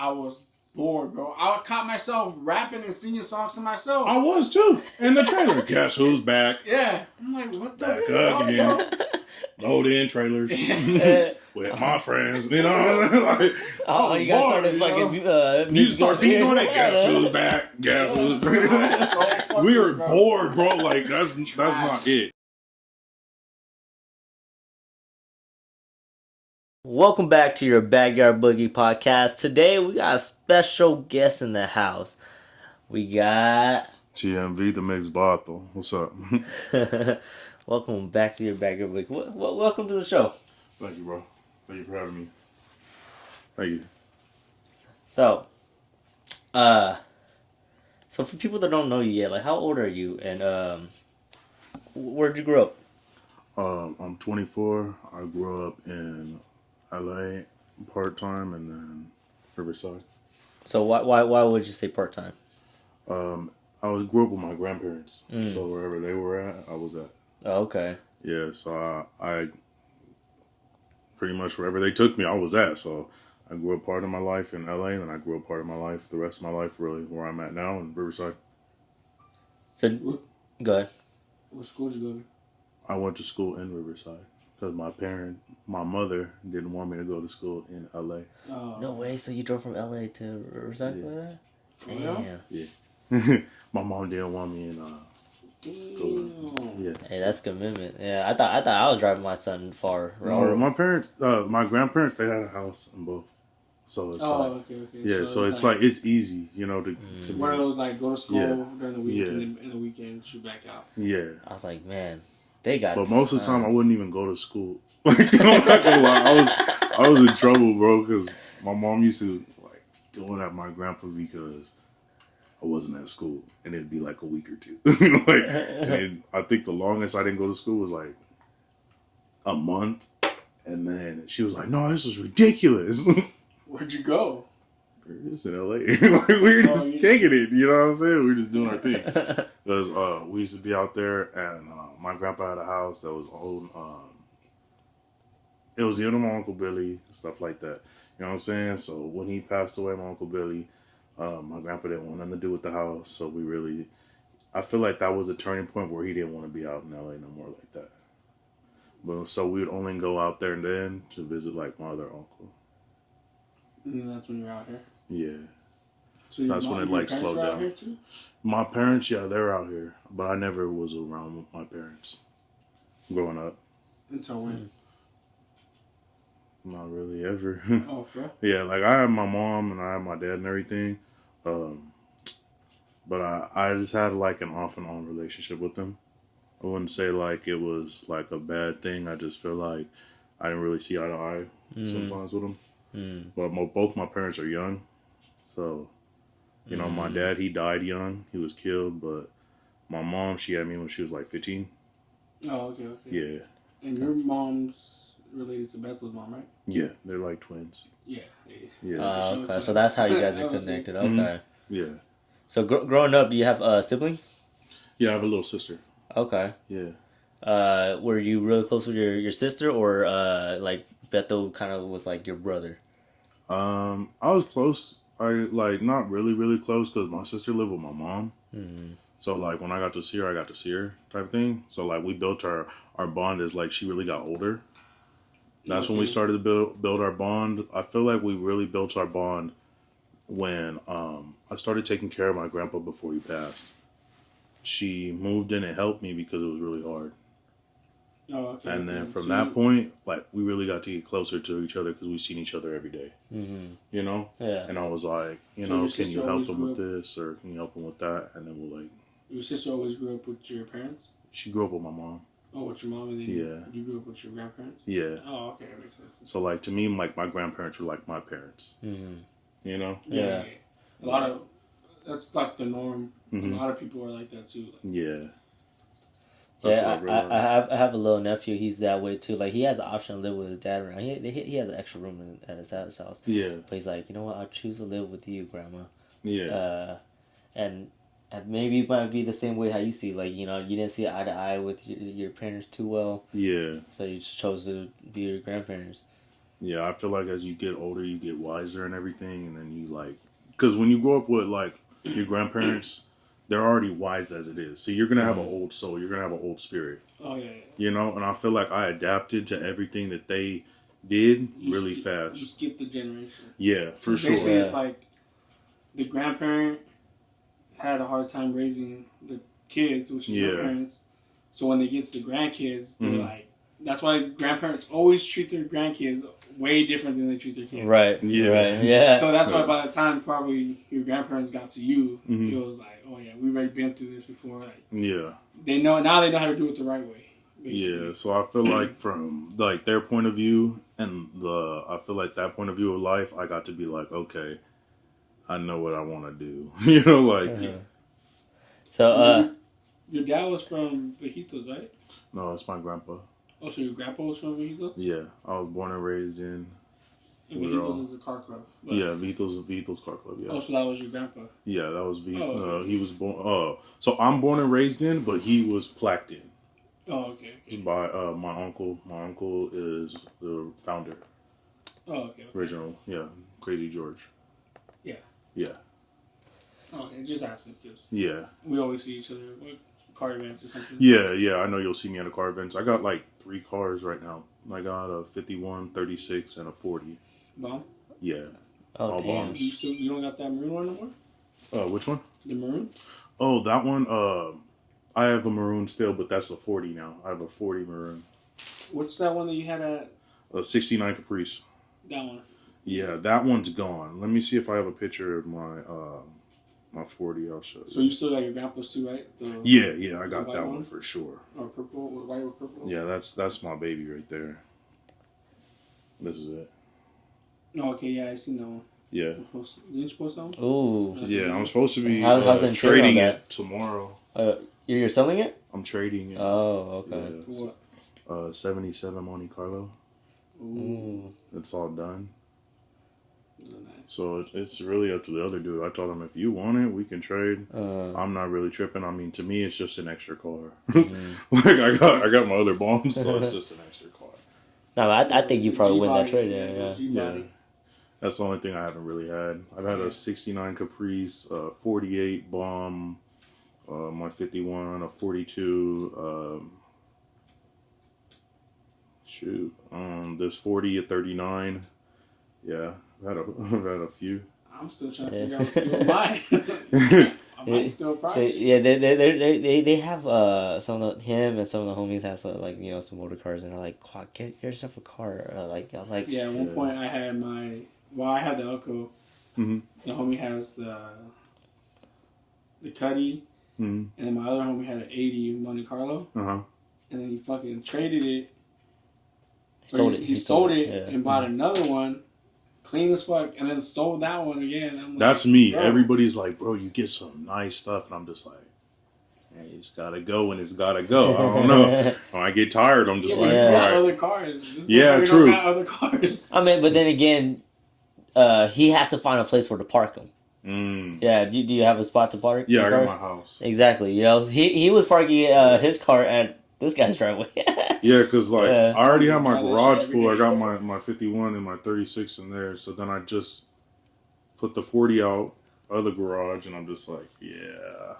I was bored, bro. I caught myself rapping and singing songs to myself. I was too in the trailer. Guess who's back? Yeah, I'm like, what the Back fuck, again. bro? Load in trailers with my friends. You know, you guys started fucking. You start beating on it. Guess who's back? Guess who's back? We were bored, bro. Like that's not it. Welcome back to your Backyard Boogie podcast. Today we got a special guest in the house. We got TheMixedVato. What's up? Welcome back to your Backyard Boogie. Welcome to the show. Thank you, bro. Thank you for having me. Thank you. So for people that don't know you yet, like how old are you and where'd you grow up? I'm 24. I grew up in LA part-time and then Riverside. So why would you say part-time? I grew up with my grandparents, so wherever they were at, I was at. Oh, okay. Yeah, so I pretty much wherever they took me, I was at. So I grew up part of my life in LA, and I grew up part of my life, the rest of my life, really, where I'm at now in Riverside. So, go ahead. What school did you go to? I went to school in Riverside because my mother didn't want me to go to school in LA. Oh. No way. So you drove from LA to Riverside for that? For real? Yeah. My mom didn't want me in school. Yeah. Hey, that's commitment. Yeah, I thought I was driving my son far. No, my parents, my grandparents, they had a house in both. So it's okay. Yeah, so it's like it's easy, you know, to one of those like go to school during the week and then in the weekend shoot back out. Yeah. I was like, man, they got. But most of the time, I wouldn't even go to school. Like, I'm not gonna lie, I was in trouble, bro, because my mom used to like going at my grandpa because I wasn't at school, and it'd be like a week or two. And I think the longest I didn't go to school was like a month, and then she was like, "No, this is ridiculous." Where'd you go? We're just in LA. Like, we were just taking it, you know what I'm saying? We were just doing our thing. Because we used to be out there, and my grandpa had a house that was old. It was the end of my Uncle Billy, stuff like that. You know what I'm saying? So when he passed away, my Uncle Billy, my grandpa didn't want nothing to do with the house. So I feel like that was a turning point where he didn't want to be out in LA no more like that. But so we would only go out there and then to visit like my other uncle. And that's when you're out here? Yeah. So that's when it like slowed down. Out here too? My parents, yeah, they're out here. But I never was around with my parents growing up. Until when? Not really ever. Oh, for real? Yeah, like I have my mom and I have my dad and everything. But I just had like an off and on relationship with them. I wouldn't say like it was like a bad thing. I just feel like I didn't really see eye to eye sometimes with them. But both my parents are young. So, you know, my dad, he died young. He was killed. But my mom, she had me when she was like 15. Oh, okay. Yeah. And your mom's related to Bethel's mom, right? Yeah, they're like twins. Yeah. Okay, so that's how you guys are connected. Okay. Yeah. So growing up, do you have siblings? Yeah, I have a little sister. Okay. Yeah. Were you really close with your sister, or like Bethel kind of was like your brother? I was close. I like not really close because my sister lived with my mom. So like when I got to see her type of thing. So like we built our bond as like she really got older. That's when we started to build our bond. I feel like we really built our bond when I started taking care of my grandpa before he passed. She moved in and helped me because it was really hard. Oh, okay. And then from that point, like we really got to get closer to each other because we seen each other every day. You know? Yeah. And I was like, you know, can you help him with this or can you help him with that? And then we'll like. Your sister always grew up with your parents? She grew up with my mom. Oh, with your mom, and then you grew up with your grandparents? Yeah. Oh, okay, that makes sense. So like to me, like my grandparents were like my parents. You know? Yeah. A lot of that's like the norm. A lot of people are like that too. Yeah. I have a little nephew. He's that way too. Like he has the option to live with his dad around. He has an extra room at his house. Yeah. But he's like, you know what? I choose to live with you, Grandma. Yeah. And maybe it might be the same way how you see. Like, you know, you didn't see eye to eye with your parents too well. Yeah. So you just chose to be your grandparents. Yeah, I feel like as you get older, you get wiser and everything, and then you like, because when you grow up with like your grandparents, they're already wise as it is. So you're gonna have an old soul. You're gonna have an old spirit. Oh yeah. You know, and I feel like I adapted to everything that they did really You fast. skip the generation. Yeah, for sure. Basically, it's like the grandparent had a hard time raising the kids, which is your parents. So when they get to the grandkids, they're like, that's why grandparents always treat their grandkids way different than they treat their kids. Right. Yeah. Right. Yeah. So that's why by the time probably your grandparents got to you, it was like, oh yeah, we've already been through this before. Like, they know how to do it the right way. Basically. Yeah. So I feel like from like their point of view and I feel like that point of view of life, I got to be like, okay, I know what I want to do. You know, like. So your dad was from Vejitos, right? No, it's my grandpa. Oh, so your grandpa was from Vejitos? Yeah, I was born and raised in. And Vejitos is a car club. But... Yeah, Vejitos Car Club. Yeah. Oh, so that was your grandpa? Yeah, that was okay. He was born. So I'm born and raised in, but he was plaqued in. Oh, okay. By my uncle. My uncle is the founder. Oh, okay. Original, yeah, Crazy George. Yeah. Yeah. Okay, just asking because. Yeah. We always see each other at car events or something. Yeah. I know you'll see me at a car events. I got like 3 cars right now. I got a 51, 36, and a 40. Bomb? Yeah. Oh, all damn. bombs. You don't got that maroon one no more? Which one? The maroon? Oh, that one. I have a maroon still, but that's a 40 now. I have a 40 maroon. What's that one that you had at? A 69 Caprice. That one. Yeah, that one's gone. Let me see if I have a picture of my 40. I'll show you. So you still got your grandpa's too, right? Yeah, I got that one for sure. Or purple, white or purple? Yeah, that's my baby right there. This is it. Oh, okay, yeah, I seen that one. Yeah. Didn't you post that one? Ooh. Yeah, I'm supposed to be trading it tomorrow. You're selling it? I'm trading it. Oh, okay. Yeah, for what? 77 Monte Carlo. Ooh. It's all done. Nice. So it's really up to the other dude. I told him if you want it, we can trade. I'm not really tripping. I mean, to me, it's just an extra car. Like I got my other bombs, so it's just an extra car. No, I think you probably win that trade. Yeah. That's the only thing I haven't really had. I've had a 69 Caprice, 48 bomb, my 51, a 42. This 40 at 39. Yeah, I've had a few. I'm still trying to figure out what's doing mine. I might still probably. So, yeah, they have some of him and some of the homies have some, like, you know, some motor cars, and they're like, get yourself a car. Like I was like, yeah. At one point, I had I had the Elko. Mm-hmm. The homie has the Cuddy, and then my other homie had an 80 Monte Carlo. And then he fucking traded it. He sold it and bought another one, clean as fuck, and then sold that one again. I'm like, that's me. bro. Everybody's like, bro, you get some nice stuff, and I'm just like, hey, it's gotta go when it's gotta go. I don't know. When I get tired, I'm just like, all right. Other cars. True. Don't got other cars. I mean, but then again, he has to find a place where to park them. Yeah, do you have a spot to park? Yeah, I got my house. Exactly. You know, he was parking his car at this guy's driveway. Yeah, because I already have my garage full. I got my 51 and my 36 in there. So then I just put the 40 out of the garage, and I'm just like, yeah.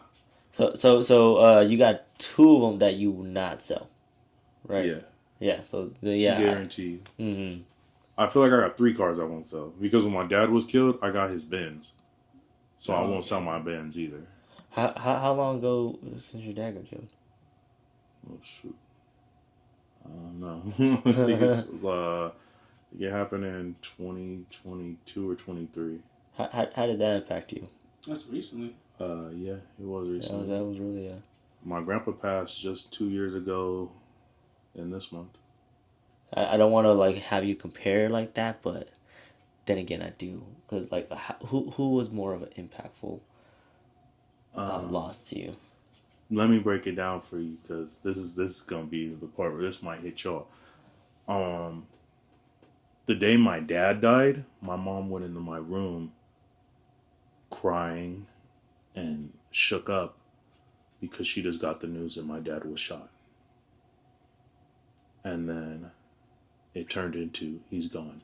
So you got 2 of them that you will not sell, right? Yeah. Yeah. So guaranteed. Mm-hmm. I feel like I got 3 cars I won't sell because when my dad was killed, I got his Benz, so I won't sell my Benz either. How long ago since your dad got killed? Oh shoot. I don't know. I think it happened in 2022 or 23. How did that impact you? That's recently. Yeah, it was recently. That was really My grandpa passed just 2 years ago in this month. I don't want to like have you compare like that, but then again, I do, because like who was more of an impactful loss to you? Let me break it down for you, because this is gonna be the part where this might hit y'all. The day my dad died, my mom went into my room crying and shook up because she just got the news that my dad was shot. And then it turned into he's gone.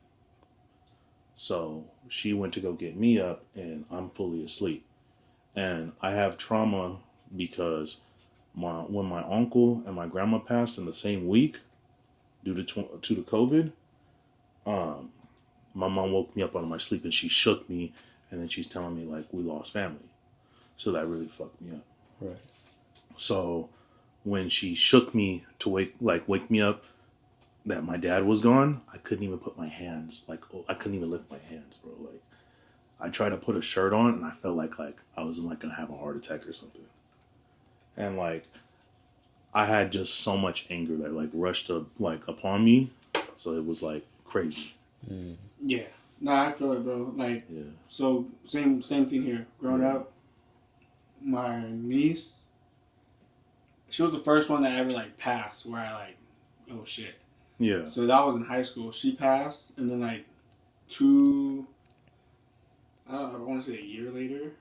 So she went to go get me up, and I'm fully asleep. And I have trauma because when my uncle and my grandma passed in the same week due to the COVID, um, my mom woke me up out of my sleep and she shook me, and then she's telling me like we lost family. So that really fucked me up. Right. So when she shook me to wake me up that my dad was gone, I couldn't even put my hands I couldn't even lift my hands, bro. Like I tried to put a shirt on and I felt like I was like gonna have a heart attack or something. And like I had just so much anger that like rushed up like upon me. So it was like crazy. Mm. Yeah. No, I feel it, bro. Like, Yeah. so same thing here. Growing up, my niece, she was the first one that ever like passed. Where I like, oh shit. Yeah. So that was in high school. She passed, and then like I want to say a year later,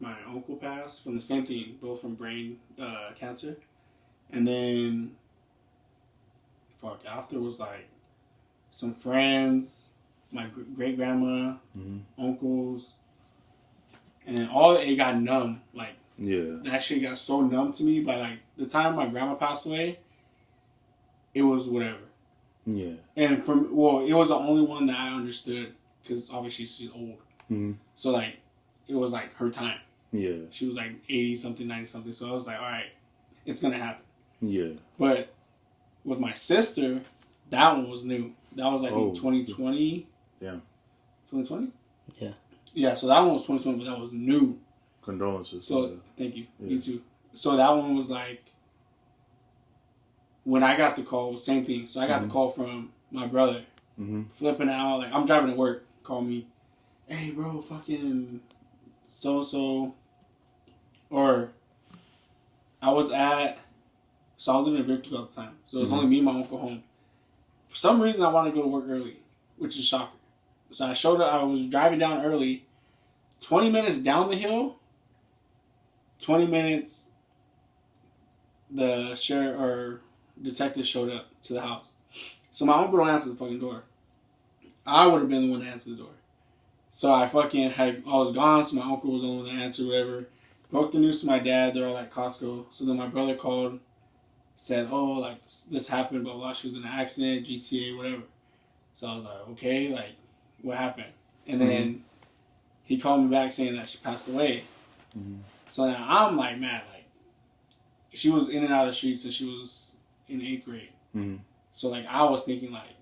my uncle passed from the same thing, both from brain cancer. And then, after was like some friends, my great grandma, uncles, and then it got numb. Like, that shit got so numb to me by like the time my grandma passed away, it was whatever. Yeah. And it was the only one that I understood because obviously she's old. Mm-hmm. So like, it was like her time. Yeah. She was like 80 something, 90 something. So I was like, all right, it's gonna happen. Yeah. But with my sister, that one was new. That was like in 2020. Yeah. 2020? Yeah. Yeah, so that one was 2020, but that was new. Condolences. So thank you. Yeah. You too. So that one was like, when I got the call, same thing. So I got the call from my brother, flipping out. Like, I'm driving to work. Call me, hey bro, fucking so. Or I was living in Victorville at the time. So it was only me and my uncle home. For some reason, I wanted to go to work early, which is shocking. So I showed up. I was driving down early. 20 minutes down the hill. 20 minutes. The sheriff or detective showed up to the house. So my uncle don't answer the fucking door. I would have been the one to answer the door. So I was gone. So my uncle was the one that answered, whatever. Broke the news to my dad. They're all at Costco. So then my brother called, said, oh, like this happened, blah, blah. She was in an accident, GTA, whatever. So I was like, okay, like, what happened? And then he called me back saying that she passed away. So now I'm like, man, like, she was in and out of the streets since she was in 8th grade. So like, I was thinking like,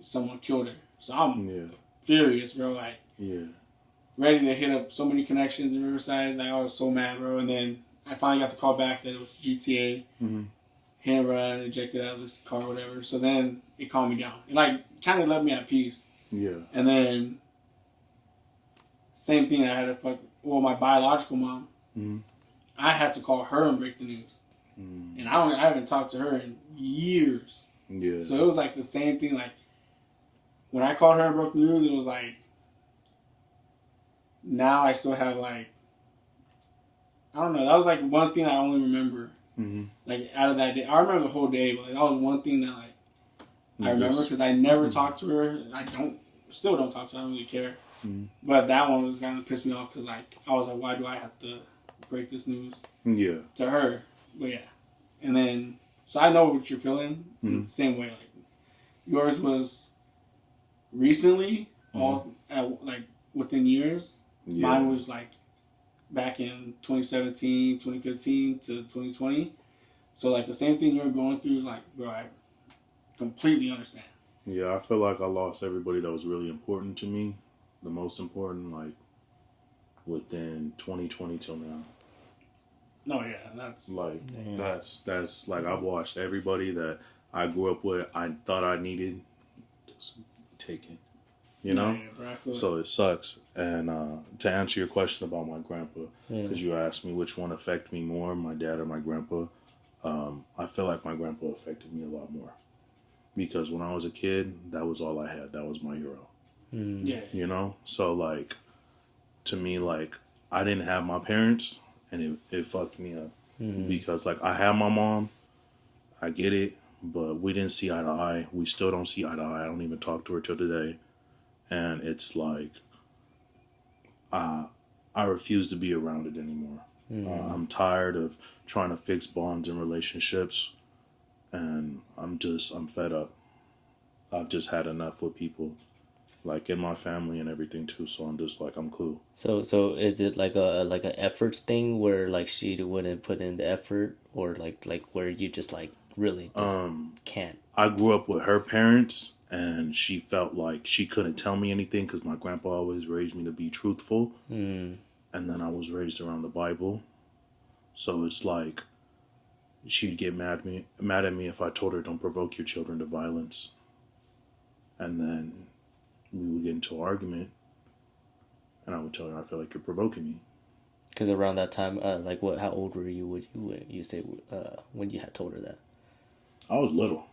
someone killed her. So I'm furious, bro. Like, ready to hit up so many connections in Riverside. Like, I was so mad, bro. And then I finally got the call back that it was GTA. Hit and run, ejected out of this car, whatever. So then it calmed me down. It like kind of left me at peace. Yeah. And then same thing. I had my biological mom. I had to call her and break the news. And I haven't talked to her in years. Yeah. So it was like the same thing. Like, when I called her and broke the news, it was like, now I still have like, I don't know. That was like one thing I only remember. Like, out of that day, I remember the whole day, but like, that was one thing that like I remember because I never talked to her. Still don't talk to her. I don't really care. But that one was kind of pissed me off because like I was like, why do I have to break this news? Yeah. To her, but yeah, and then so I know what you're feeling the same way. Like, yours was recently, all at like within years. Yeah. Mine was like back in 2017, 2015 to 2020. So like the same thing you're going through is like, bro, I completely understand. Yeah, I feel like I lost everybody that was really important to me. The most important, like, within 2020 till now. No, yeah, that's... Like, that's like, I've watched everybody that I grew up with, I thought I needed, just taken. You know? Yeah, bro, so it sucks. And to answer your question about my grandpa, because you asked me which one affected me more, my dad or my grandpa, I feel like my grandpa affected me a lot more. Because when I was a kid, that was all I had. That was my hero. Yeah. You know? So, like, to me, like, I didn't have my parents, and it fucked me up. Because, like, I had my mom. I get it. But we didn't see eye to eye. We still don't see eye to eye. I don't even talk to her till today. and it's like I refuse to be around it anymore. I'm tired of trying to fix bonds and relationships, and I'm fed up. I've just had enough with people, like in my family and everything too. So I'm just like, I'm cool. So is it like a efforts thing where like she wouldn't put in the effort, or like where you just like really just can't? I grew up with her parents, and she felt like she couldn't tell me anything because my grandpa always raised me to be truthful. And then I was raised around the Bible, so it's like she'd get mad at me if I told her don't provoke your children to violence, and then we would get into an argument, and I would tell her I feel like you're provoking me. Because around that time, like what? How old were you? Would you say when you had told her that? I was little.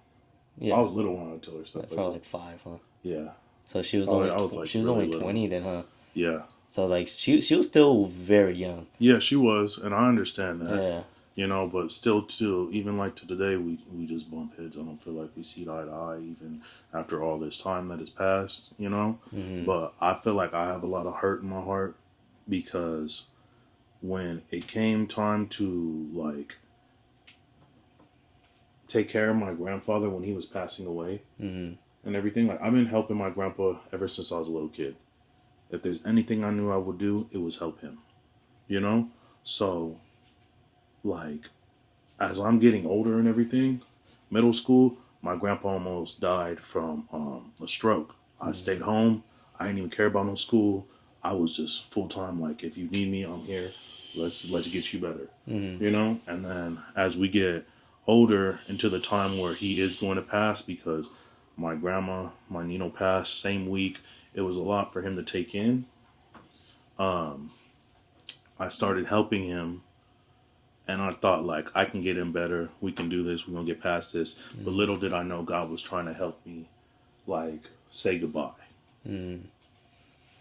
Yeah, I was little when I would tell her stuff like, like probably that. like 5, huh? Yeah. So she was Oh, only I was, like, she was really only little. 20 then, huh? Yeah. So like she was still very young. Yeah, she was, and I understand that. Yeah. You know, but still, even like to today, we just bump heads. I don't feel like we see eye to eye, even after all this time that has passed, you know? But I feel like I have a lot of hurt in my heart because when it came time to, like, take care of my grandfather when he was passing away and everything, like, I've been helping my grandpa ever since I was a little kid. If there's anything I knew I would do, it was help him, you know? So, like, as I'm getting older and everything, middle school, my grandpa almost died from a stroke. I stayed home. I didn't even care about no school. I was just full time. Like, if you need me, I'm here. Let's get you better. You know. And then as we get older into the time where he is going to pass, because my grandma, my Nino passed same week. It was a lot for him to take in. I started helping him. And I thought, like, I can get him better. We can do this. We're going to get past this. But little did I know God was trying to help me, like, say goodbye. And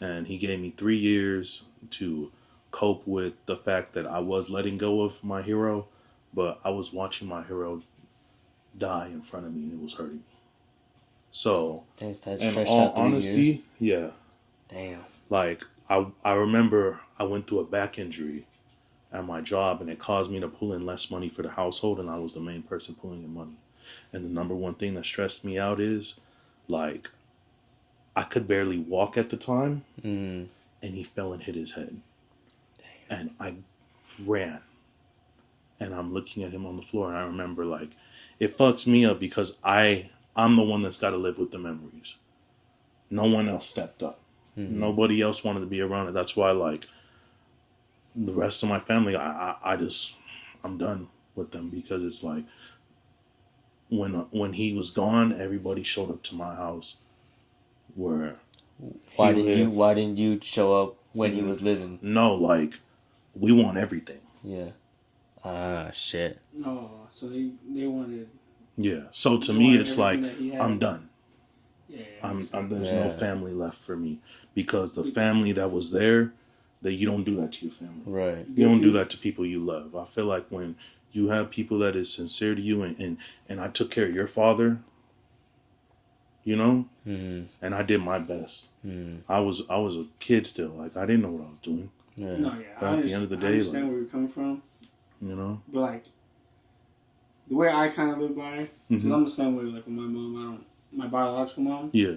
he gave me 3 years to cope with the fact that I was letting go of my hero. But I was watching my hero die in front of me, and it was hurting me. So, in all honesty, yeah. Damn. Like, I remember I went through a back injury at my job, and it caused me to pull in less money for the household, and I was the main person pulling in money. And the number one thing that stressed me out is, like, I could barely walk at the time, and he fell and hit his head. Damn. And I ran, and I'm looking at him on the floor, and I remember, like, it fucks me up because I'm the one that's got to live with the memories. No one else stepped up. Nobody else wanted to be around it. That's why, like, the rest of my family, I'm done with them, because it's like when he was gone, everybody showed up to my house. Why didn't you show up when he was living? No, like, we want everything. Yeah. Ah, shit. No, so they wanted. Yeah. So to me, it's like I'm done. Yeah. There's no family left for me, because the family that was there, that you don't do that to your family. Right. You don't do that to people you love. I feel like when you have people that is sincere to you, and I took care of your father, you know, and I did my best. I was a kid still. Like, I didn't know what I was doing. Yeah. No, yeah. But at the end of the day, I understand like, where you're coming from. You know? But, like, the way I kind of live by, because I'm the same way, like, with my mom, my biological mom. Yeah.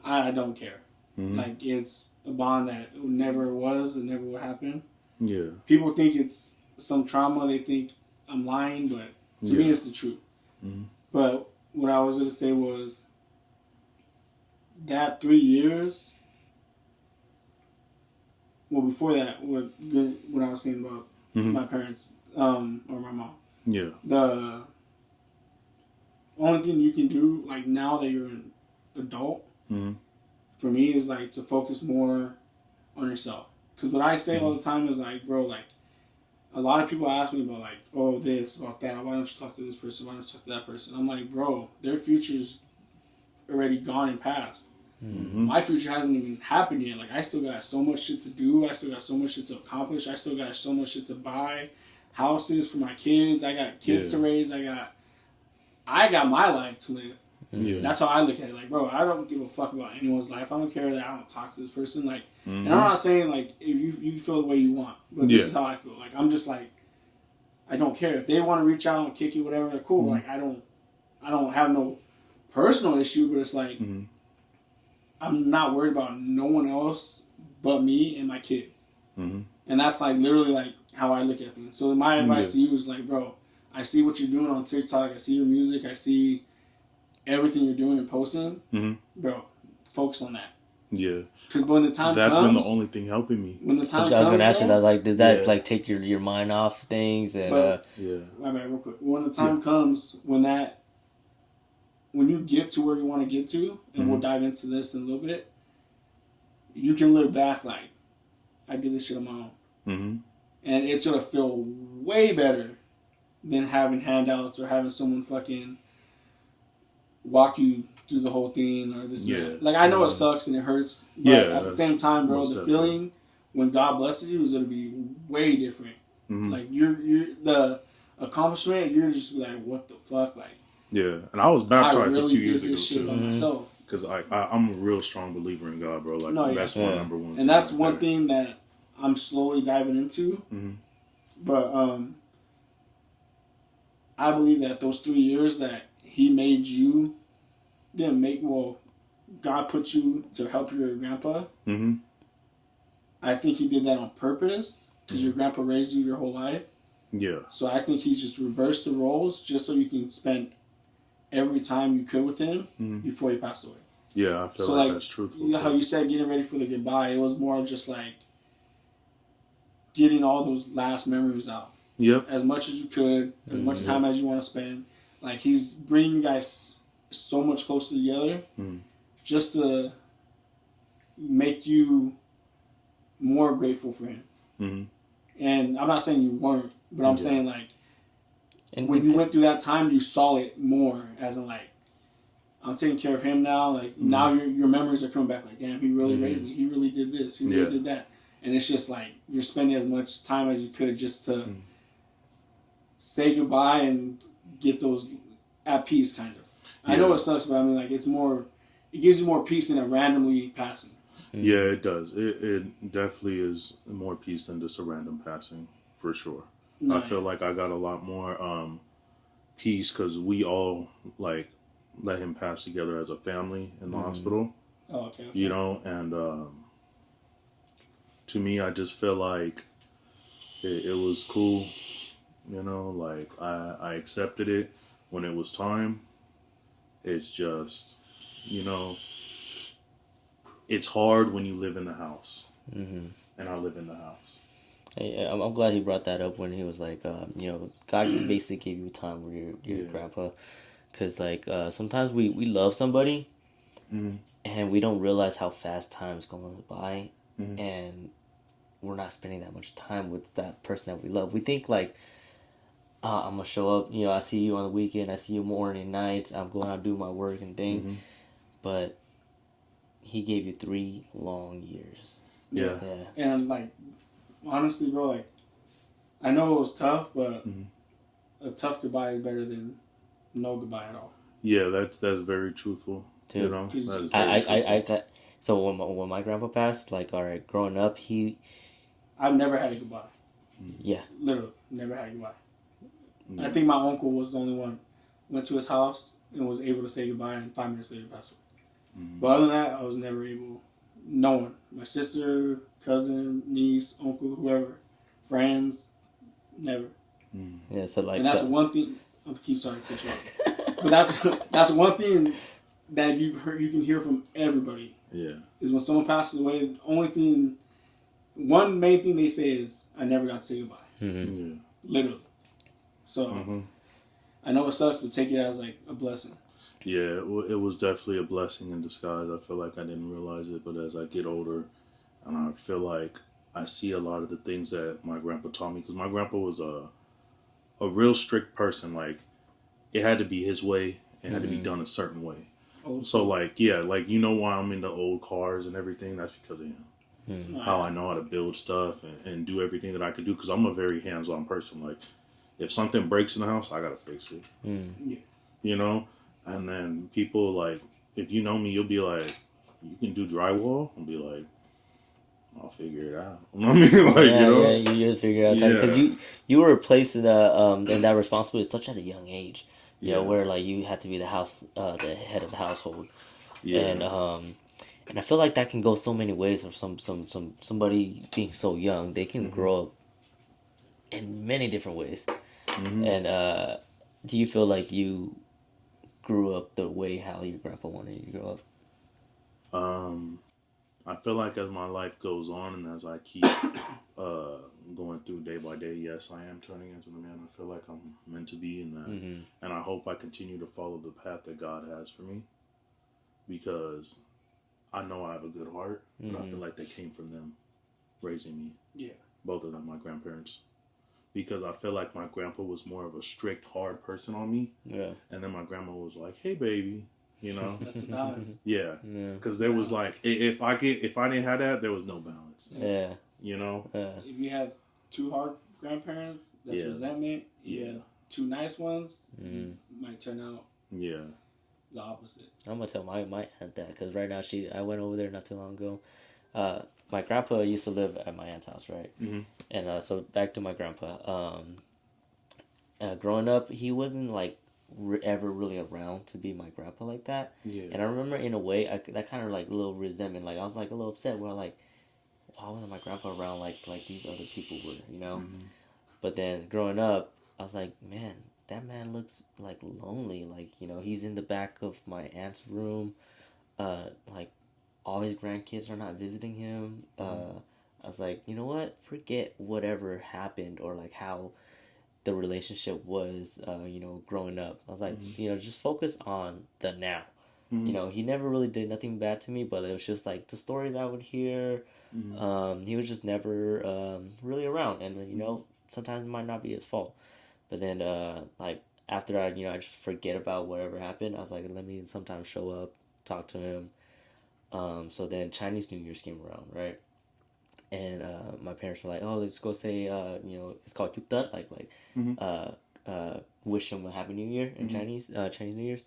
I don't care. Like, it's a bond that never was and never will happen. Yeah. People think it's some trauma. They think I'm lying, but to me, it's the truth. But what I was going to say was that 3 years, well, before that, what I was saying about my parents or my mom. Yeah. The only thing you can do, like, now that you're an adult, for me, is, like, to focus more on yourself. Because what I say all the time is, like, bro, like, a lot of people ask me about, like, oh, this, about that. Why don't you talk to this person? Why don't you talk to that person? I'm like, bro, their future's already gone and passed. My future hasn't even happened yet. Like, I still got so much shit to do. I still got so much shit to accomplish. I still got so much shit to buy. Houses for my kids. I got kids to raise. I got my life to live. Yeah. That's how I look at it. Like, bro, I don't give a fuck about anyone's life. I don't care that I don't talk to this person. Like, and I'm not saying like if you feel the way you want, but this is how I feel. Like, I'm just like, I don't care if they want to reach out and kick you, whatever. They're cool. Like, I don't have no personal issue, but it's like I'm not worried about no one else but me and my kids, and that's like literally like how I look at things. So my advice to you is like, bro, I see what you're doing on TikTok. I see your music. I see everything you're doing and posting. Bro, focus on that. Yeah. Because when the time that's comes, been the only thing helping me. When the time comes, I was gonna ask you that. Like, does that Yeah. like take your mind off things? And but, yeah. My bad, real quick. When the time comes, when you get to where you want to get to, and we'll dive into this in a little bit, you can look back like, I did this shit on my own, and it's gonna feel way better than having handouts or having someone fucking walk you through the whole thing or this. Yeah. Like, I know it sucks and it hurts, but at the same time, bro, the definitely. feeling when God blesses you is gonna be way different. Like, you're the accomplishment, you're just like, what the fuck, like. Yeah, and I was baptized I really a few years did this ago shit by too. myself. Because I'm a real strong believer in God, bro. Like that's my number one. And that's one thing that I'm slowly diving into. But I believe that those 3 years that He made you, God put you to help your grandpa. I think He did that on purpose because your grandpa raised you your whole life. Yeah. So I think He just reversed the roles just so you can spend every time you could with Him before He passed away. Yeah, I feel so like that's truthful. You know how you said getting ready for the goodbye, it was more just like getting all those last memories out. Yep. As much as you could, as much time as you want to spend. Like, He's bringing you guys so much closer together just to make you more grateful for Him. And I'm not saying you weren't, but I'm saying, like, and when you went through that time, you saw it more as in, like, I'm taking care of him now. Like, now your memories are coming back. Like, damn, he really raised me. He really did this. He really did that. And it's just like you're spending as much time as you could just to say goodbye and get those at peace, kind of. I know it sucks, but I mean, like, it gives you more peace than a randomly passing. Yeah, it does. It definitely is more peace than just a random passing, for sure. No, I feel like I got a lot more peace because we all, like, let him pass together as a family in the hospital. Oh, okay. You know, and to me, I just feel like it was cool. You know, like, I accepted it when it was time. It's just, you know, it's hard when you live in the house. And I live in the house. I'm glad he brought that up when he was like, you know, God basically gave you time with your grandpa. Because, like, sometimes we love somebody and we don't realize how fast time's going by and we're not spending that much time with that person that we love. We think, like, I'm going to show up, you know, I see you on the weekend, I see you morning, nights, I'm going out to do my work and thing. But He gave you 3 long years. Yeah. And, like, honestly, bro, like, I know it was tough, but a tough goodbye is better than no goodbye at all. Yeah, that's very truthful. Too. You know, that is very I got, so when my grandpa passed, like, all right, growing up, I've never had a goodbye. Yeah. Literally, never had a goodbye. I think my uncle was the only one. Went to his house and was able to say goodbye, and 5 minutes later passed away. But other than that, I was never able. No one. My sister, cousin, niece, uncle, whoever, friends, never. Yeah. So, like, and that's one thing. I keep sorry to cut you off. But that's one thing that you can hear from everybody. Yeah. Is when someone passes away, one main thing they say is, "I never got to say goodbye." Literally. So I know it sucks, but take it as like a blessing. Yeah, it was definitely a blessing in disguise. I feel like I didn't realize it, but as I get older, and I feel like I see a lot of the things that my grandpa taught me, because my grandpa was a real strict person. Like, it had to be his way. It had to be done a certain way. So, like, yeah, like, you know why I'm into old cars and everything? That's because of him. How I know how to build stuff and do everything that I could do, because I'm a very hands-on person. Like, if something breaks in the house, I gotta fix it. You know? And then people, like, if you know me, you'll be like, you can do drywall? I'll be like, I'll figure it out. You know what I mean? Like, yeah, you know? yeah, you figure out time because you were placed in that responsibility such at a young age. You know, where like you had to be the head of the household. Yeah. And I feel like that can go so many ways. Or somebody being so young, they can grow up in many different ways. And do you feel like you grew up the way how your grandpa wanted you to grow up? I feel like as my life goes on and as I keep going through day by day, yes, I am turning into the man I feel like I'm meant to be in that. And I hope I continue to follow the path that God has for me, because I know I have a good heart, but I feel like they came from them raising me. Yeah. Both of them, my grandparents. Because I feel like my grandpa was more of a strict, hard person on me. Yeah. And then my grandma was like, hey, baby. You know, that's the balance. Yeah, because there was like, if I didn't have that, there was no balance. Yeah, you know. If you have two hard grandparents, that's resentment. Yeah, two nice ones might turn out. Yeah, the opposite. I'm gonna tell my aunt that because right now I went over there not too long ago. My grandpa used to live at my aunt's house, right? And so back to my grandpa. Growing up, he wasn't like ever really around to be my grandpa like that. And I remember in a way that kind of like a little resentment, like I was like a little upset where like, why wasn't my grandpa around like these other people were, you know? But then growing up, I was like, man, that man looks like lonely, like, you know, he's in the back of my aunt's room, like all his grandkids are not visiting him. I was like, you know what, forget whatever happened or like how the relationship was, you know, growing up. I was like, you know, just focus on the now. You know, he never really did nothing bad to me, but it was just like the stories I would hear. He was just never really around, and you know, sometimes it might not be his fault. But then, like after I just forget about whatever happened. I was like, let me sometimes show up, talk to him. So then Chinese New Year's came around, right? And my parents were like, "Oh, let's go say, you know, it's called Yupta, wish him a happy New Year in Chinese New Year's."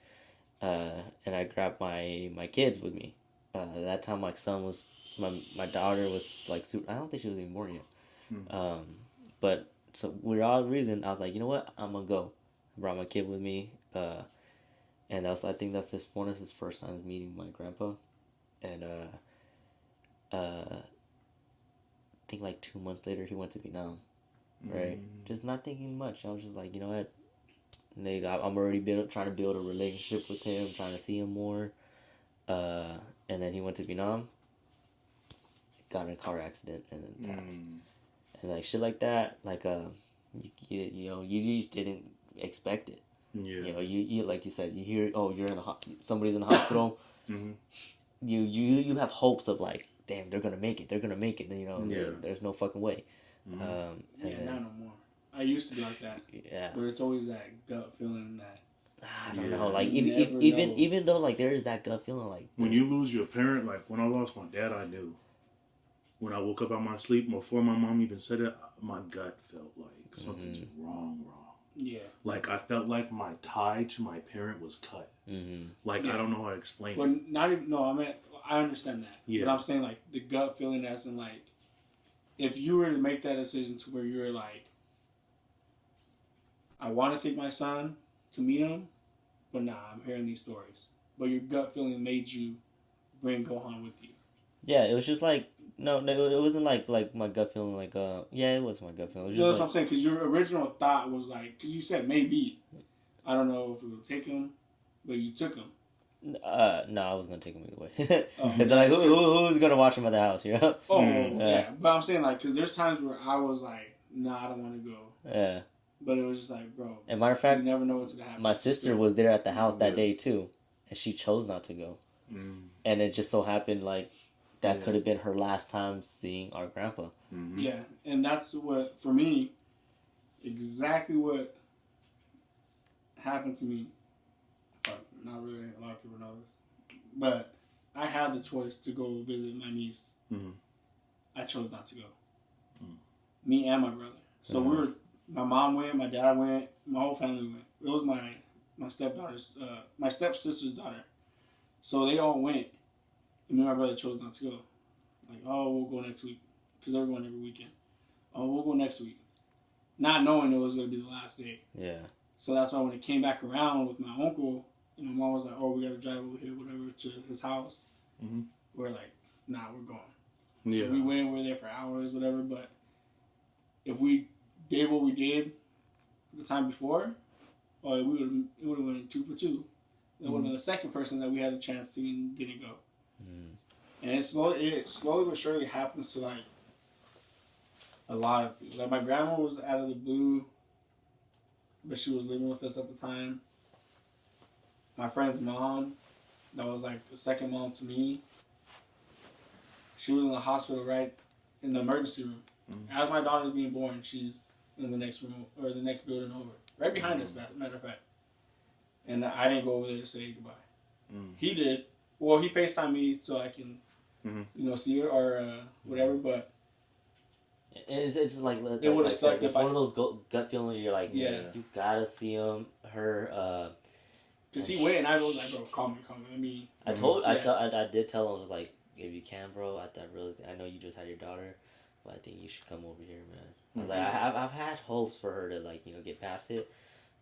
And I grabbed my kids with me. That time, my daughter was like, I don't think she was even born yet. But so for all reason, I was like, you know what, I'm gonna go. I brought my kid with me, and I think that's one of his first times meeting my grandpa, and I think like 2 months later he went to Vietnam, right? Just not thinking much. I was just like, you know what, I'm already trying to build a relationship with him, trying to see him more. And then he went to Vietnam, got in a car accident, and then passed. And like shit like that, like you know, you just didn't expect it. You know, you like you said, you hear, oh, you're in somebody's in the hospital. You have hopes of like, damn, they're gonna make it. Then you know, there's no fucking way. Not no more. I used to be like that. Yeah. But it's always that gut feeling that I don't know. Like even though like there is that gut feeling, like when you lose your parent, like when I lost my dad, I knew. When I woke up out of my sleep, before my mom even said it, my gut felt like something's wrong. Yeah. Like I felt like my tie to my parent was cut. Like I don't know how to explain but it. not even. No, I mean I understand that. Yeah. But I'm saying like the gut feeling, as in like, if you were to make that decision to where you're like, I want to take my son to meet him, but nah, I'm hearing these stories. But your gut feeling made you bring Gohan with you. Yeah, it was just like no, it wasn't like my gut feeling. Like yeah, it was my gut feeling. It was You know just what I'm saying? Because your original thought was like, because you said maybe, I don't know if it would take him, but you took him. No, I was gonna take him either way. It's like who's gonna watch him at the house, you know? Yeah. But I'm saying like, because there's times where I was like, nah, I don't want to go. Yeah. But it was just like, bro. And matter of fact, you never know what's gonna happen. My sister was there at the house that day too, and she chose not to go. And it just so happened like that could have been her last time seeing our grandpa. Yeah, and that's what, for me, exactly what happened to me. Not really, a lot of people know this, but I had the choice to go visit my niece. I chose not to go. Me and my brother. So my mom went, my dad went, my whole family went. It was my stepdaughter's, my stepsister's daughter. So they all went, and me and my brother chose not to go. Like, oh, we'll go next week, because they're going every weekend. Oh, we'll go next week, not knowing it was gonna be the last day. Yeah. So that's why when it came back around with my uncle, and my mom was like, oh, we gotta drive over here, whatever, to his house. Mm-hmm. We're like, nah, we're going. Yeah. So we went, we were there for hours, whatever, but if we did what we did the time before, it would have went 2 for 2. That would have been the second person that we had the chance to and didn't go. And it slowly but surely happens to like a lot of people. Like my grandma was out of the blue, but she was living with us at the time. My friend's mom, that was like a second mom to me, she was in the hospital right in the emergency room. As my daughter's being born, she's in the next room or the next building over. Right behind us, matter of fact. And I didn't go over there to say goodbye. He did. Well, he FaceTimed me so I can, see her or whatever, but it's like it would have sucked it's one of those gut feelings where you're like, yeah, you gotta see her. Because he went and I was like, bro, call me. I mean, I did tell him, I was like, if you can, bro, I know you just had your daughter, but I think you should come over here, man. I was like, I've had hopes for her to like, get past it,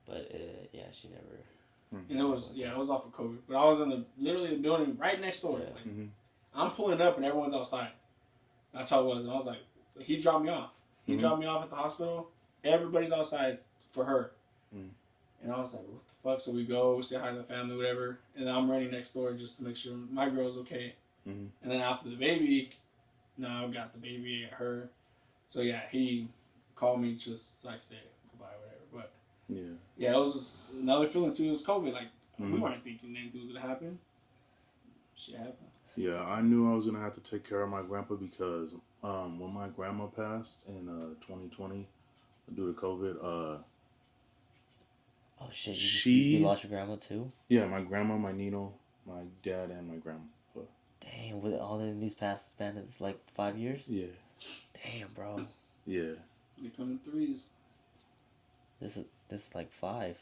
but yeah, she never. And it was off of COVID, but I was in literally the building right next door. Like, I'm pulling up and everyone's outside. That's how it was, and I was like, he dropped me off. He dropped me off at the hospital. Everybody's outside for her. And I was like, what the fuck? So we go, say hi to the family, whatever. And then I'm running next door just to make sure my girl's okay. And then after the baby, I got the baby at her. So yeah, he called me just like say goodbye, whatever. But yeah, it was just another feeling too. It was COVID. Like we weren't thinking anything was gonna happen. Shit happened. Yeah, I knew I was gonna have to take care of my grandpa because when my grandma passed in 2020 due to COVID, oh shit! You lost your grandma too? Yeah, my grandma, my Nino, my dad, and my grandma. Damn, with all in these past span of like 5 years? Yeah. Damn, bro. Yeah. They come in threes. This is like 5.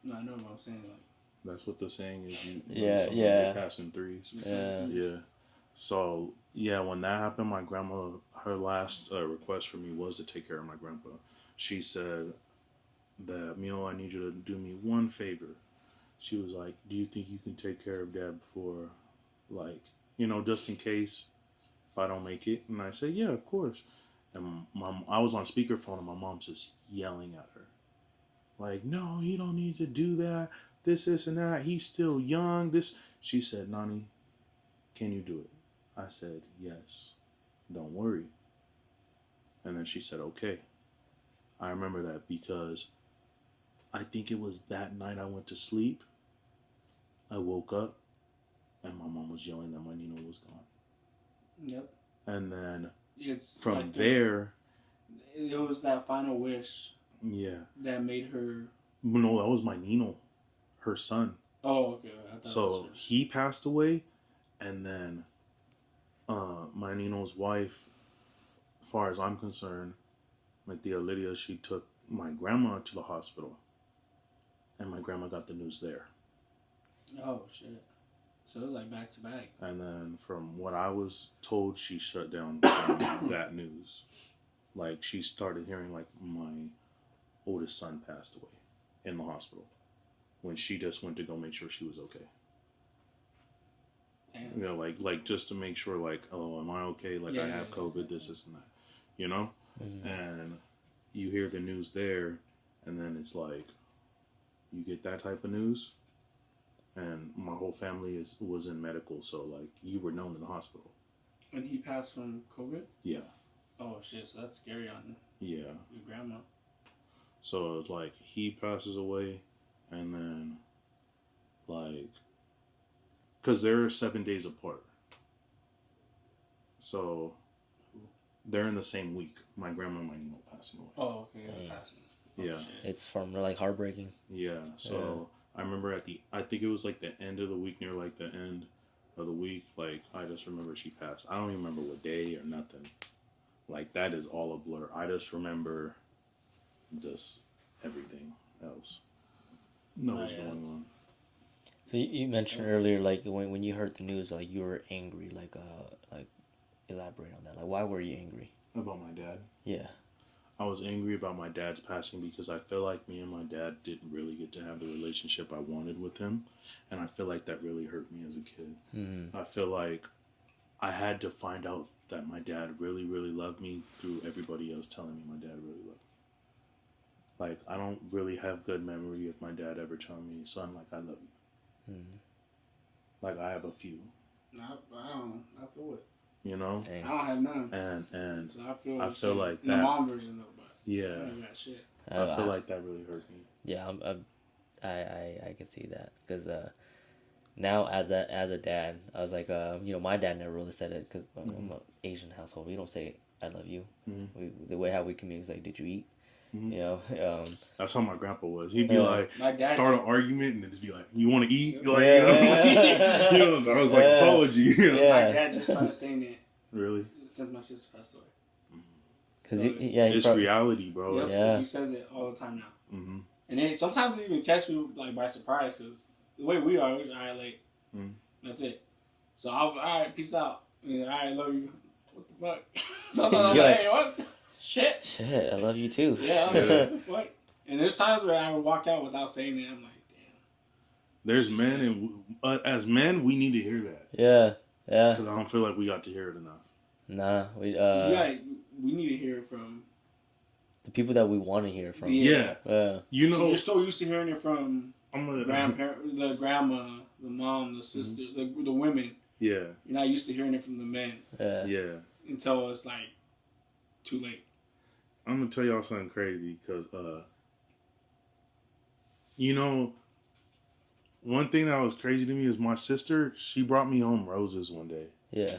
No, I know what I'm saying. Like that's what the saying is. They pass in threes. Yeah. So yeah, when that happened, my grandma, her last request for me was to take care of my grandpa. She said that, Mio, I need you to do me one favor. She was like, do you think you can take care of Dad before, like, just in case if I don't make it? And I said, yeah, of course. And I was on speakerphone and my mom's just yelling at her. Like, no, you don't need to do that. This, and that. He's still young. She said, Nani, can you do it? I said, yes. Don't worry. And then she said, okay. I remember that because I think it was that night I went to sleep. I woke up and my mom was yelling that my Nino was gone. Yep. And then from like there, it was that final wish. Yeah. That made her. No, that was my Nino, her son. Oh, okay. So he passed away, and then my Nino's wife, as far as I'm concerned, my tia Lydia, she took my grandma to the hospital, and my grandma got the news there. Oh, shit. So it was like back to back. And then from what I was told, she shut down from that news. Like, she started hearing, like, my oldest son passed away in the hospital when she just went to go make sure she was okay. Damn. Like just to make sure, like, oh, am I okay? Like, I have COVID, this, and that, And you hear the news there, and then it's like, you get that type of news, and my whole family was in medical, so, like, you were known in the hospital. And he passed from COVID? Yeah. Oh, shit, so that's scary on your grandma. So it's like, he passes away, and then, like, because they're 7 days apart. So they're in the same week. My grandma and my Nino passing away. Oh, okay. Passing. Oh, yeah. shit. It's from, like, heartbreaking. Yeah. So I remember I think it was like the end of the week, near like the end of the week, like, I just remember she passed. I don't even remember what day or nothing. Like, that is all a blur. I just remember just everything else. know what's going on. So you mentioned earlier, like when you heard the news, like you were angry. Like elaborate on that. Like why were you angry? About my dad? Yeah. I was angry about my dad's passing because I feel like me and my dad didn't really get to have the relationship I wanted with him. And I feel like that really hurt me as a kid. Mm-hmm. I feel like I had to find out that my dad really, really loved me through everybody else telling me my dad really loved me. Like, I don't really have good memory of my dad ever telling me, son, like, I love you. Mm-hmm. Like, I have a few. No, I don't know. I feel it. You know? Dang. I don't have none. And so I feel like in that. The mom version, though, but yeah. I ain't got shit. I feel like that really hurt me. Yeah, I can see that. Because now, as a dad, I was like, my dad never really said it because I'm an Asian household. We don't say "I love you." Mm-hmm. The way how we communicate is like, "Did you eat?" Mm-hmm. You know. That's how my grandpa was. He'd be like, start an argument and then just be like, "You want to eat?" Like, that was like apology. You know? My dad just started saying it. Really? Since my sister passed away. Cause it's reality, bro. Yep, yeah. He says it all the time now. Mm-hmm. And then sometimes they even catch me like by surprise because the way we are, all right, like that's it. So all right, peace out. And, all right, love you. What the fuck? Sometimes I'm like, hey, what? Shit, I love you too. Yeah, I'm like, what the fuck? And there's times where I would walk out without saying it. I'm like, damn. There's men, and as men, we need to hear that. Yeah. Because I don't feel like we got to hear it enough. Nah, we need to hear it from the people that we want to hear from. Yeah. You know, so you're so used to hearing it from the grandma, the mom, the sister, the women. Yeah. You're not used to hearing it from the men. Yeah. Until it's like too late. I'm gonna tell y'all something crazy because, one thing that was crazy to me is my sister. She brought me home roses one day. Yeah.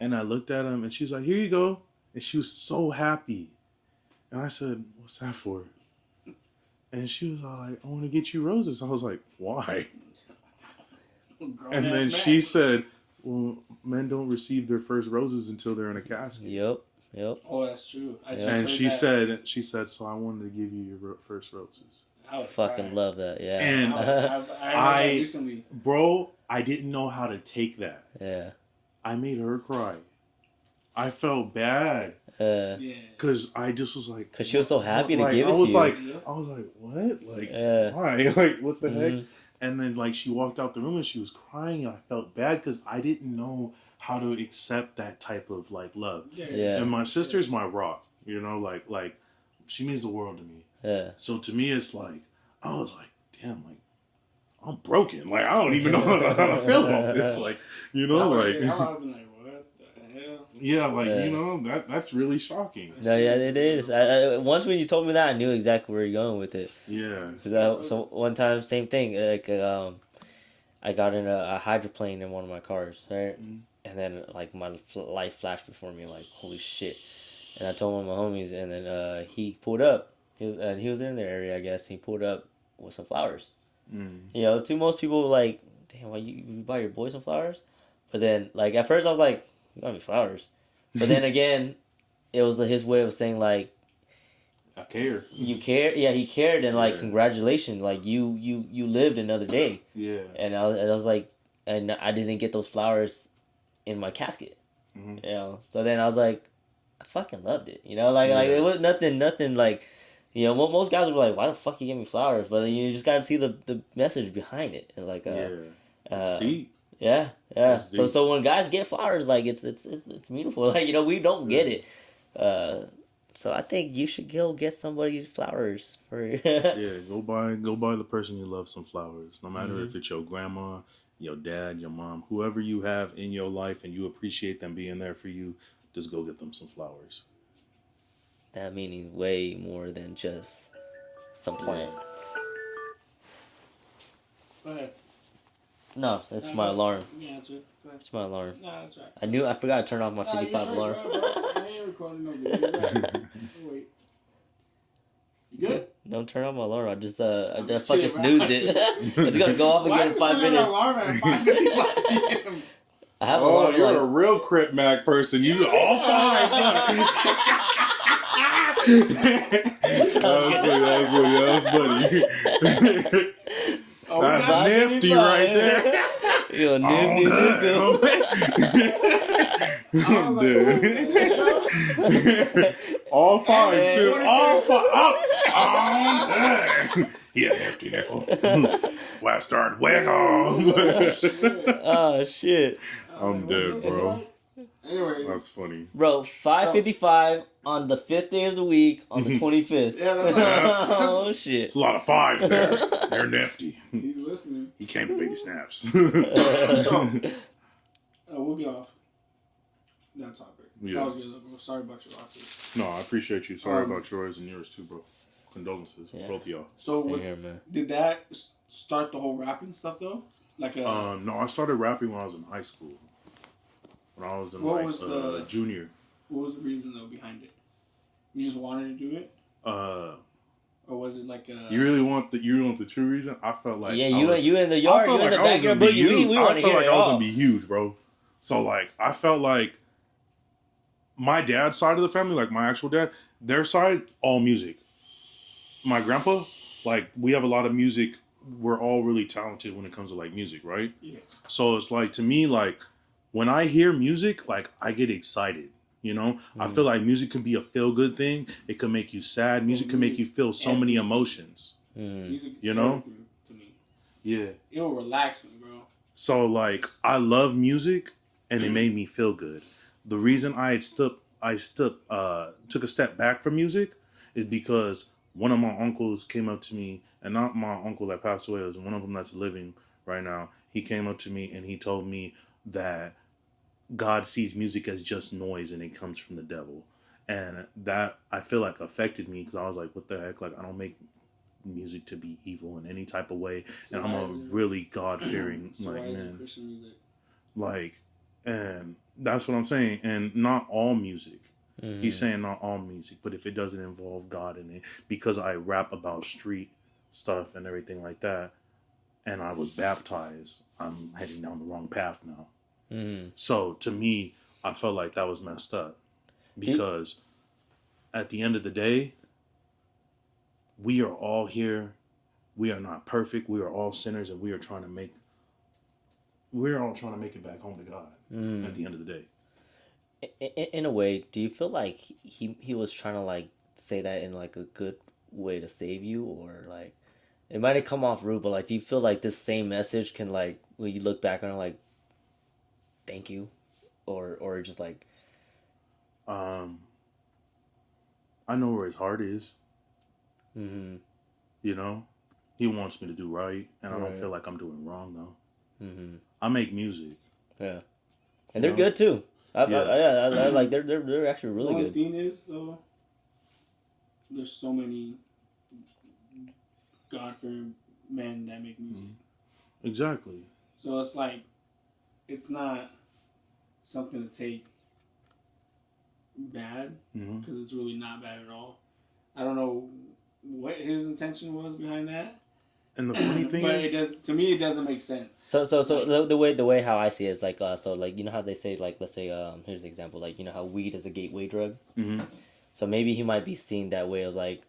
And I looked at them and she was like, "Here you go," and she was so happy. And I said, "What's that for?" And she was all like, "I want to get you roses." I was like, "Why?" And then she said, "Well, men don't receive their first roses until they're in a casket." Yep. Oh, that's true. And she said, "So I wanted to give you your first roses." I would fucking love that. Yeah. And I recently, bro, I didn't know how to take that. Yeah. I made her cry. I felt bad. Because I just was like... Because she was so happy to give it to you. I was like, what? Like, why? Like, what the heck? And then, like, she walked out the room and she was crying and I felt bad because I didn't know how to accept that type of, like, love. Yeah. And my sister's my rock. You know, like, she means the world to me. Yeah. So to me, it's like, I was like, damn, like, I'm broken. Like, I don't even know how to feel about this. Like, you know, like... I've been like, what the hell? Yeah, like, that's really shocking. No, yeah, it is. Once when you told me that, I knew exactly where you're going with it. Yeah. So one time, same thing. Like, I got in a hydroplane in one of my cars, right? Mm-hmm. And then, like, my life flashed before me, like, holy shit. And I told one of my homies, and then he pulled up. He was in their area, I guess. He pulled up with some flowers. Mm. To most people, like, damn, why you buy your boy some flowers? But then, like, at first I was like, you got me flowers. But then again, it was his way of saying, like, I care. You care? Yeah, he cared, and, like, congratulations. Like, you lived another day. Yeah. And I was like, and I didn't get those flowers in my casket. Mm-hmm. So then I was like, I fucking loved it. Like it was nothing, like, most guys would be like, why the fuck you give me flowers? But you just got to see the message behind it. And like, it's deep. Yeah. So when guys get flowers, like, it's beautiful. Like, we don't get it. So I think you should go get somebody flowers for. Yeah, go buy the person you love some flowers. No matter if it's your grandma, your dad, your mom, whoever you have in your life, and you appreciate them being there for you. Just go get them some flowers. That meaning way more than just some plant. Go ahead. No, that's my alarm. You can answer it. Go ahead. It's my alarm. No, that's right. I forgot to turn off my 55 alarm. I ain't recording no video. Wait. You good? Don't turn off my alarm. I just fucking snoozed it. It's gonna go off again in 5 minutes. Alarm at 5:55 p.m.? I have alarm. You're a real Crip Mac person. You all fine. That was funny. That's nifty right there. Yo, nifty, dude. All fives, too. All five. Yeah, nifty nickel. Western wiggle. Oh, shit. I'm dead, bro. Anyways. That's funny. Bro, 5:55 on the 5th day of the week on the 25th. Yeah, that's right. Oh, shit. It's a lot of fives there. They're nifty. He's listening. He came to baby snaps. So, we'll get off that topic. Yeah. That was good, bro. Sorry about your losses. No, I appreciate you. Sorry about yours and yours too, bro. Condolences, both of y'all. So, here, man. Did that start the whole rapping stuff, though? Like no, I started rapping when I was in high school. When I was in junior. What was the reason though behind it? You just wanted to do it, or was it like You really want the true reason? I felt like you in the yard, you in the backyard, but we want to hear it I was all. gonna be huge, bro. So like I felt like my dad's side of the family, like my actual dad, their side, all music. My grandpa, like we have a lot of music. We're all really talented when it comes to like music, right? Yeah. So it's like to me, like when I hear music, like I get excited. You know, I feel like music can be a feel-good thing. It can make you sad. Music can make you feel so many emotions. Music is you know, everything to me. Yeah, it'll relax me, bro. So like I love music, and it made me feel good. The reason I took a step back from music is because one of my uncles came up to me, and not my uncle that passed away, it was one of them that's living right now. He came up to me and he told me that God sees music as just noise and it comes from the devil. And that I feel like affected me because I was like, what the heck? Like I don't make music to be evil in any type of way. So and I'm a really God-fearing man. Christian music? Like, and that's what I'm saying. And not all music. Mm-hmm. He's saying not all music, but if it doesn't involve God in it, because I rap about street stuff and everything like that, and I was baptized, I'm heading down the wrong path now. Mm-hmm. So to me, I felt like that was messed up because at the end of the day, we are all here. We are not perfect. We are all sinners, and we are all trying to make it back home to God at the end of the day. In a way, do you feel like he was trying to like say that in like a good way to save you, or like it might have come off rude, but like do you feel like this same message can like when you look back on it like thank you, or just like I know where his heart is. Mm-hmm. You know, he wants me to do right, and I don't feel like I'm doing wrong though. Mm-hmm. I make music. Yeah, and they're good too. I like they're actually really good. The only thing is though, there's so many God-fearing men that make music. Exactly. So it's like it's not something to take bad because it's really not bad at all. I don't know what his intention was behind that. And the funny thing but is, to me it doesn't make sense. So like, the way how I see it is like so like you know how they say like let's say here's an example like you know how weed is a gateway drug. Mm-hmm. So maybe he might be seeing that way of like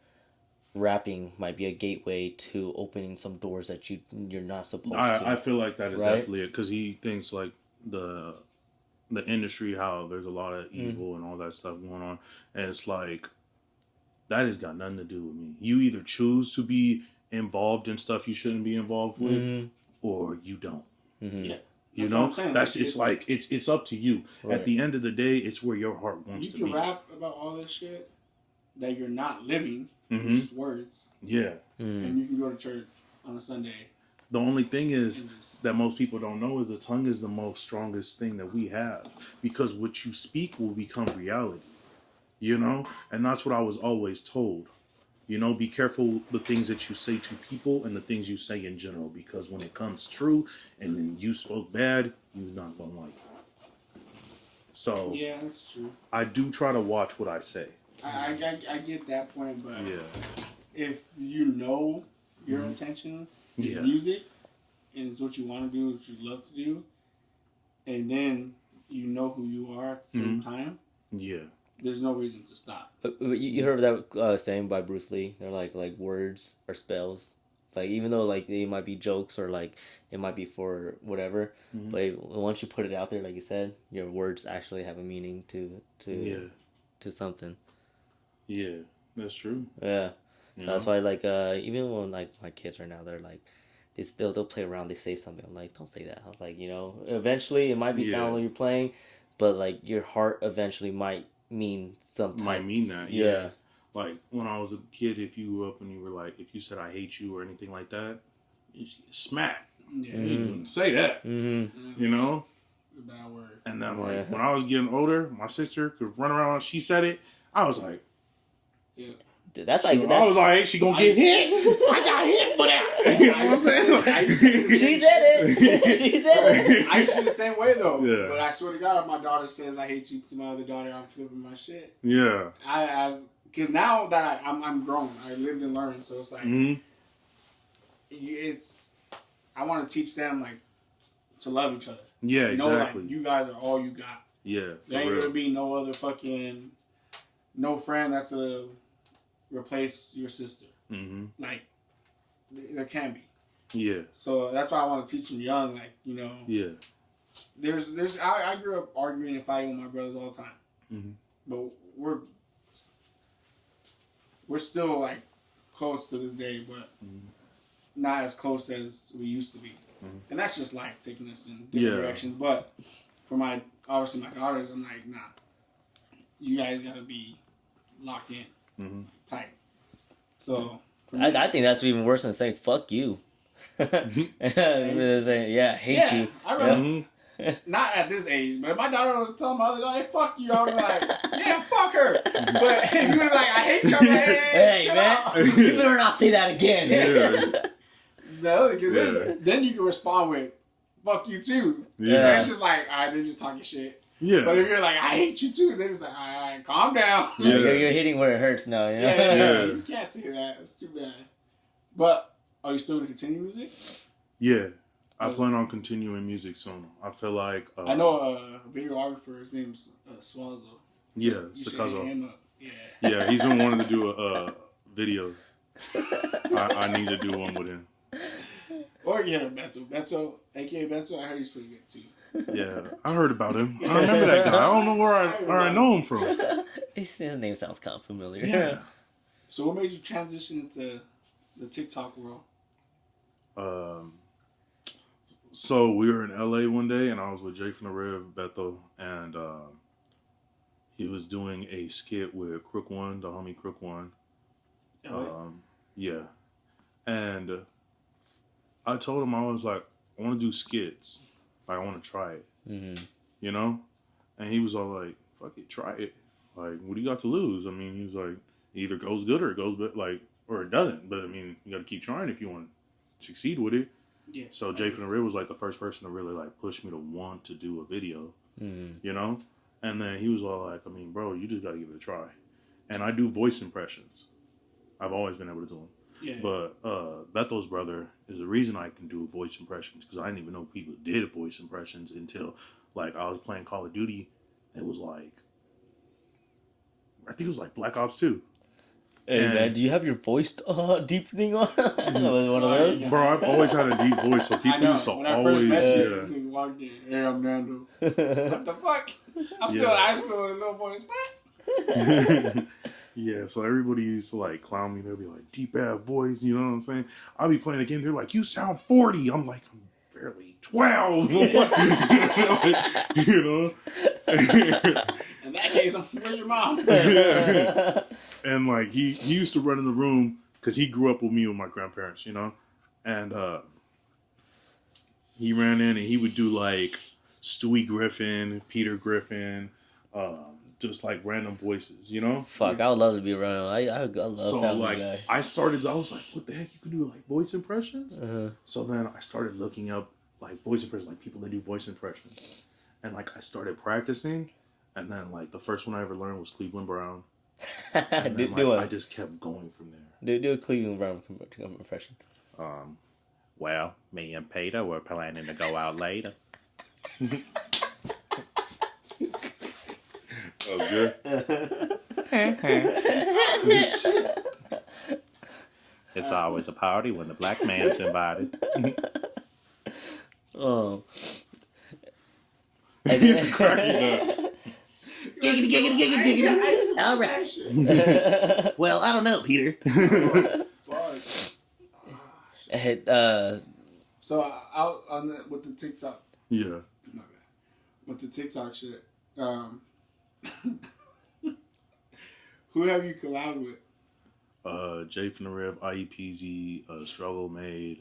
rapping might be a gateway to opening some doors that you're not supposed to. I feel like that is definitely it because he thinks like the industry how there's a lot of evil and all that stuff going on, and it's like that has got nothing to do with me. You either choose to be involved in stuff you shouldn't be involved with, or you don't. Mm-hmm. Yeah, you know that's it's like it's up to you. Right. At the end of the day, it's where your heart wants to be. You can rap about all this shit that you're not living, just words. Yeah, and you can go to church on a Sunday. The only thing is that most people don't know is the tongue is the most strongest thing that we have because what you speak will become reality. You know, and that's what I was always told. You know, be careful the things that you say to people and the things you say in general, because when it comes true and then you spoke bad, you're not going to like it. So, yeah, that's true. I do try to watch what I say. I get that point, but if you know your intentions is music and it's what you want to do, what you love to do, and then you know who you are at the same time. Yeah. There's no reason to stop. You heard that saying by Bruce Lee? They're like words are spells. Like, even though, like, they might be jokes or, like, it might be for whatever, but once you put it out there, like you said, your words actually have a meaning to something. Yeah, that's true. Yeah. So that's why, like, even when, like, my kids are now, they're, like, they'll play around, they say something, I'm like, don't say that. I was like, you know, eventually it might be sound when you're playing, but, like, your heart eventually might mean something. Might mean that, yeah. Like, when I was a kid, if you grew up and you were like, if you said I hate you or anything like that, you just get smacked. Yeah. You wouldn't say that. Mm-hmm. You know? It's a bad word. And then, like, when I was getting older, my sister could run around, she said it, I was like, yeah. Dude, that's like... I was like, she gonna get hit? I got hit for that. You know what I'm saying? She said it. She said it. I used to be the same way, though. Yeah. But I swear to God, if my daughter says I hate you to my other daughter, I'm flipping my shit. Yeah. Because now that I'm grown, I lived and learned, so it's like, I want to teach them, like, to love each other. Yeah, exactly. Like, you guys are all you got. Yeah, there ain't gonna be no other fucking, no friend that's a replace your sister. Mm-hmm. Like, there can be. Yeah. So that's why I want to teach them young, like, you know. Yeah. I grew up arguing and fighting with my brothers all the time. Mm-hmm. But we're still, like, close to this day, but not as close as we used to be. Mm-hmm. And that's just life taking us in different directions. But for obviously my daughters, I'm like, nah, you guys got to be locked in, tight. So I think that's even worse than saying "fuck you." Saying, I hate you. I really, not at this age, but if my daughter was telling my other daughter, "Hey, fuck you," I would be like, "Yeah, fuck her." But if you would be like, "I hate you," I'm like, "Hey, man, you better not say that again." Because then you can respond with "fuck you too." Yeah, it's just like, all right, they're just talking shit. Yeah. But if you're like, I hate you too, then it's like, all right, calm down. Yeah. You're hitting where it hurts now. You know? Yeah. You can't say that. It's too bad. But are you still going to continue music? Yeah. I plan on continuing music soon. I feel like... I know a videographer, his name's Swazo. Yeah, Sakazo. Yeah, he's been wanting to do videos. I need to do one with him. Or get a Beto, a.k.a. Beto. I heard he's pretty good too. Yeah, I heard about him. I remember that guy. I don't know where I know him from. His name sounds kind of familiar. Yeah. So what made you transition into the TikTok world? So we were in LA one day, and I was with Jay from the Rev, Beto, and he was doing a skit with Crook One, the homie Crook One. Yeah. And I told him, I was like, I want to do skits. Like, I want to try it. Mm-hmm. You know? And he was all like, fuck it, try it. Like, what do you got to lose? I mean, he was like, it either goes good or it goes bad, like, or it doesn't. But I mean, you got to keep trying if you want to succeed with it. Yeah. So Jay from the Real was like the first person to really like push me to want to do a video. Mm-hmm. You know? And then he was all like, I mean, bro, you just got to give it a try. And I do voice impressions. I've always been able to do them. Yeah. But Bethel's brother is the reason I can do voice impressions, because I didn't even know people did voice impressions until, like, I was playing Call of Duty. It was like, I think it was like Black Ops 2. Hey, man, do you have your voice deep thing on? One of those? Bro, I've always had a deep voice, so people used to always... When I first met you, this nigga walked in, hey, I'm Nando. What the fuck? I'm still in high school with a little voice, man. Yeah, so everybody used to like clown me. They'll be like, deep ass voice, you know what I'm saying? I'll be playing a game, they're like, you sound 40. I'm like, I'm barely 12. You know? In that case, where's your mom? Yeah. And like, he used to run in the room because he grew up with me and my grandparents, you know? And he ran in and he would do like Stewie Griffin, Peter Griffin, just like random voices, you know? Fuck, I would love to be around. I love so Family like Guy. I was like, what the heck, you can do like voice impressions? Uh-huh. So then I started looking up like voice impressions, like people that do voice impressions, and like I started practicing, and then like the first one I ever learned was Cleveland Brown. And then, like, I just kept going from there. Do a Cleveland Brown impression. Well, me and Peter were planning to go out later. That was good. It's It's always a party when the black man's invited. Oh. He's cracking up. Giggity. All right. Well, I don't know, Peter. And, So out on with the TikTok. Yeah. My bad. With the TikTok shit. Who have you collabed with? Jay from the Rev, IEPZ, Struggle Made,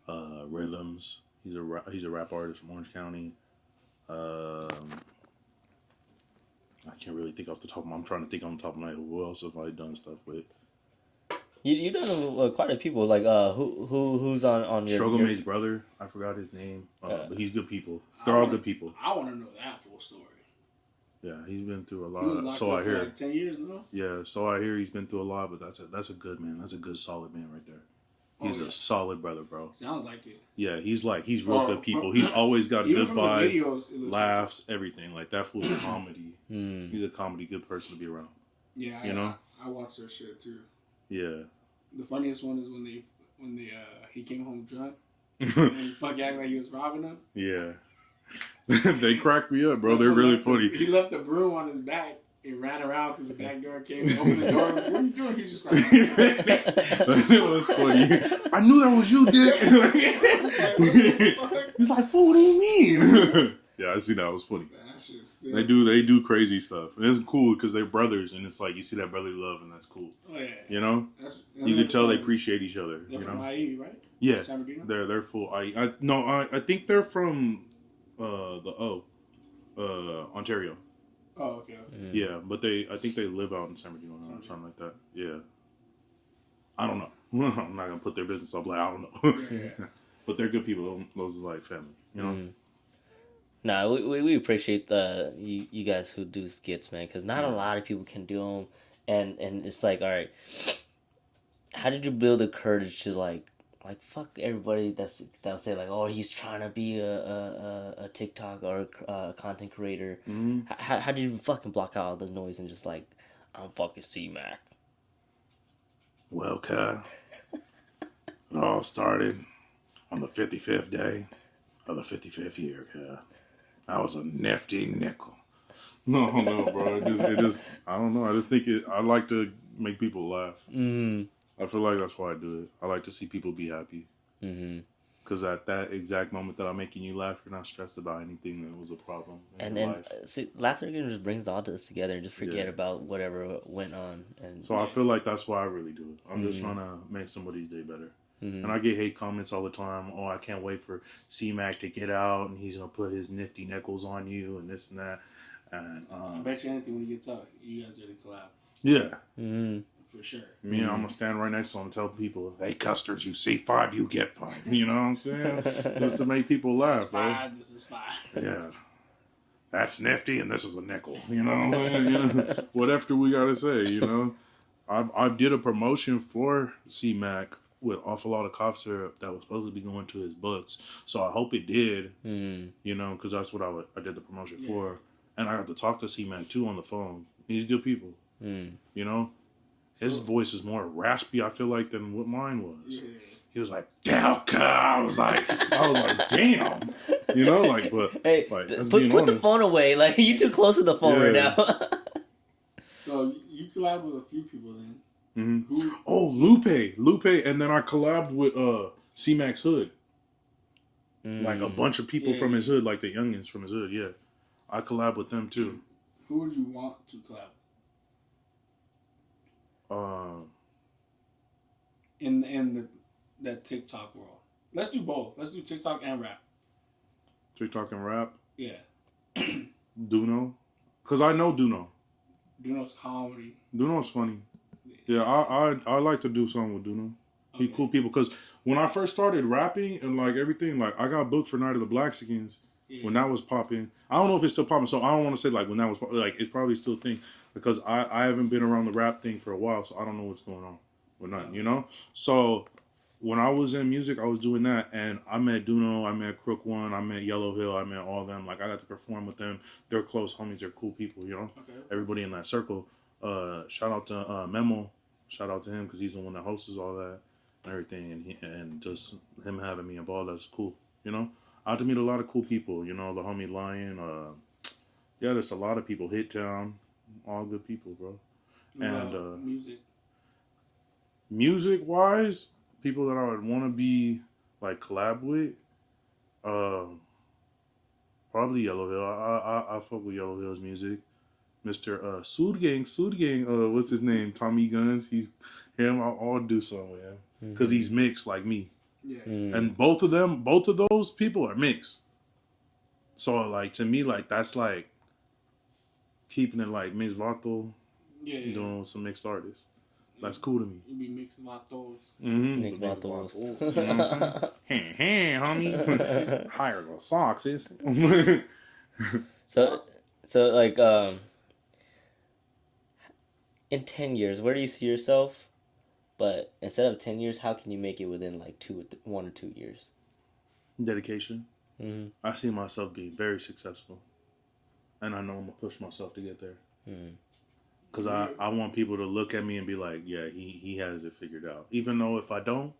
Rhythms. He's a rap artist from Orange County. I can't really think off the top of my. I'm trying to think on the top of my head who else have I done stuff with. you done quite a few people. Like, who's on your... Struggle Made's brother. I forgot his name. But he's good people. They're all good people. I want to know that full story. Yeah, he's been through a lot. He was locked So up I for hear. like 10 years now? Yeah, so I hear he's been through a lot, but that's a good man. That's a good solid man right there. He's a solid brother, bro. Sounds like it. Yeah, he's real good people. He's always got a good vibe, videos, laughs, everything. Like that fool's comedy. He's a comedy good person to be around. Yeah, you know. I watch their shit too. Yeah. The funniest one is when he came home drunk and fuck act like he was robbing them. Yeah. They crack me up, bro. They're really funny. He left the broom on his back and ran around to the back door, came and opened the door. What are you doing? He's just like... It was funny. I knew that was you, Dick. He's like, fool, what do you mean? Yeah, I see that. It was funny. They do crazy stuff. And it's cool because they're brothers, and it's like you see that brotherly love, and that's cool. Oh, yeah. You know? You can tell they appreciate each other. They're from IE, right? Yeah. They're full IE. I think they're from Ontario. Oh, okay. Yeah, but I think they live out in San Bernardino now or something like that. Yeah. I don't know. I'm not gonna put their business up. Like I don't know. Yeah. But they're good people. Those are like family. You know. Nah, we appreciate you guys who do skits, man, because not a lot of people can do them, and it's like, all right, how did you build the courage to like fuck everybody that'll say like, oh, he's trying to be a TikTok or a content creator. How did you fucking block out all the noise and just like, I'm fucking C-Mac? Well, Kai, it all started on the 55th day of the 55th year, Kai. I was a nifty nickel. No, bro. It just I don't know. I just think I like to make people laugh. I feel like that's why I do it. I like to see people be happy. Because at that exact moment that I'm making you laugh, you're not stressed about anything that was a problem in your life. See, laughter just brings all this together and just forget about whatever went on. And so I feel like that's why I really do it. I'm just trying to make somebody's day better. And I get hate comments all the time. Oh, I can't wait for C-Mac to get out and he's going to put his nifty nickels on you and this and that. And I bet you anything when he gets out, you guys are to collab. Yeah. For sure. Me, I'm going to stand right next to him and tell people, hey, custards, you see 5, you get 5. You know what I'm saying? Just to make people laugh, bro. This is 5. Yeah. That's nifty and this is a nickel. You know? Whatever we got to say, you know? I did a promotion for C-Mac with awful lot of cough syrup that was supposed to be going to his books. So I hope it did, you know, because that's what I did the promotion for. And I got to talk to C-Man too on the phone. He's good people, you know. His voice is more raspy, I feel like, than what mine was. Yeah. He was like, damn, I was like, damn. You know, like, but hey, like, put the phone away. Like, you too close to the phone right now. So you collab with a few people then. Oh, Lupe, and then I collabed with C-Mac's Hood. Like a bunch of people from his hood, like the youngins from his hood. Yeah, I collab with them too. Who would you want to collab? In that TikTok world, let's do both. Let's do TikTok and rap. TikTok and rap. Yeah. Duno, cause I know Duno. Duno's comedy. Duno's funny. Yeah, I like to do something with Duno. He cool people. Because when I first started rapping and like everything, like I got booked for Night of the Blackskins when that was popping. I don't know if it's still popping, so I don't want to say like when that was like it's probably still a thing because I haven't been around the rap thing for a while, so I don't know what's going on with nothing, you know. So when I was in music, I was doing that, and I met Duno, I met Crook One, I met Yellow Hill, I met all of them. Like I got to perform with them. They're close homies. They're cool people, you know. Everybody in that circle. Shout out to Memo. shout out to him because he's the one that hosts all that and everything, and just him having me involved. That's cool. You know, I had to meet a lot of cool people. You know, the homie Lion. Yeah, there's a lot of people. Hit Town, all good people, bro. And music wise, people that I would want to be like collab with, probably Yellow Hill. I fuck with Yellow Hill's music. Mr. Sood Gang, what's his name? Tommy Guns. I'll do something with him because he's mixed like me. Yeah. And both of those people are mixed. So like to me, like that's like keeping it like TheMixedVato, doing some mixed artists. That's cool to me. You be mixed vatos. Mixed vatos. Hey, homie. Higher the socks is. So like in 10 years, where do you see yourself? But instead of 10 years, how can you make it within like 1 or 2 years? Dedication. I see myself being very successful. And I know I'm going to push myself to get there. Because I want people to look at me and be like, yeah, he has it figured out. Even though if I don't,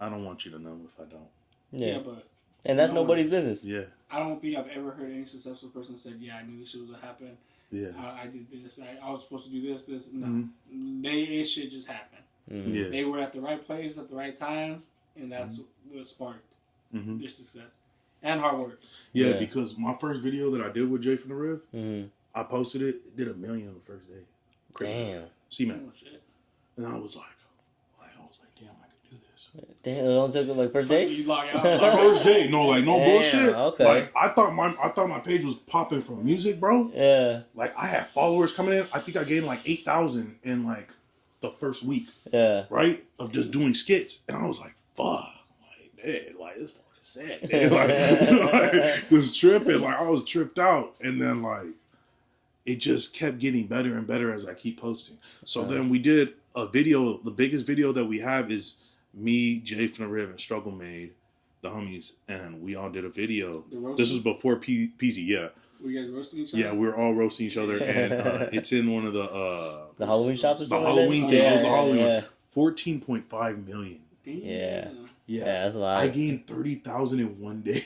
I don't want you to know if I don't. Yeah, but... And that's nobody's business. Yeah. I don't think I've ever heard any successful person say, yeah, I knew this shit was going to happen. Yeah. I did this. I was supposed to do this. No. It shit just happened. Yeah. They were at the right place at the right time, and that's what sparked their success. And hard work. Yeah, because my first video that I did with Jay from the Riv, I posted it did 1 million on the first day. Crazy. Damn. See, man. Oh, shit. And I was like, damn, I could do this. Damn, it only took like first day? You log out. Like first day, no bullshit. Okay. Like I thought my page was popping from music, bro. Yeah. Like I had followers coming in. I think I gained like 8,000 in like the first week. Yeah. Right? Of just doing skits, and I was like, fuck, like, man, like this fucking sad, man. Like was tripping. Like I was tripped out, and then like it just kept getting better and better as I keep posting. So then we did a video. The biggest video that we have is me, Jay from the Riv, and Struggle Made, the homies, and we all did a video. This was before PZ, yeah. Were you guys roasting each other? Yeah, we were all roasting each other, and it's in one of the Halloween shops or something. The Halloween thing. Yeah, It was a Halloween. yeah. 14.5 million. Damn. Yeah. Yeah, that's a lot. I gained 30,000 in one day.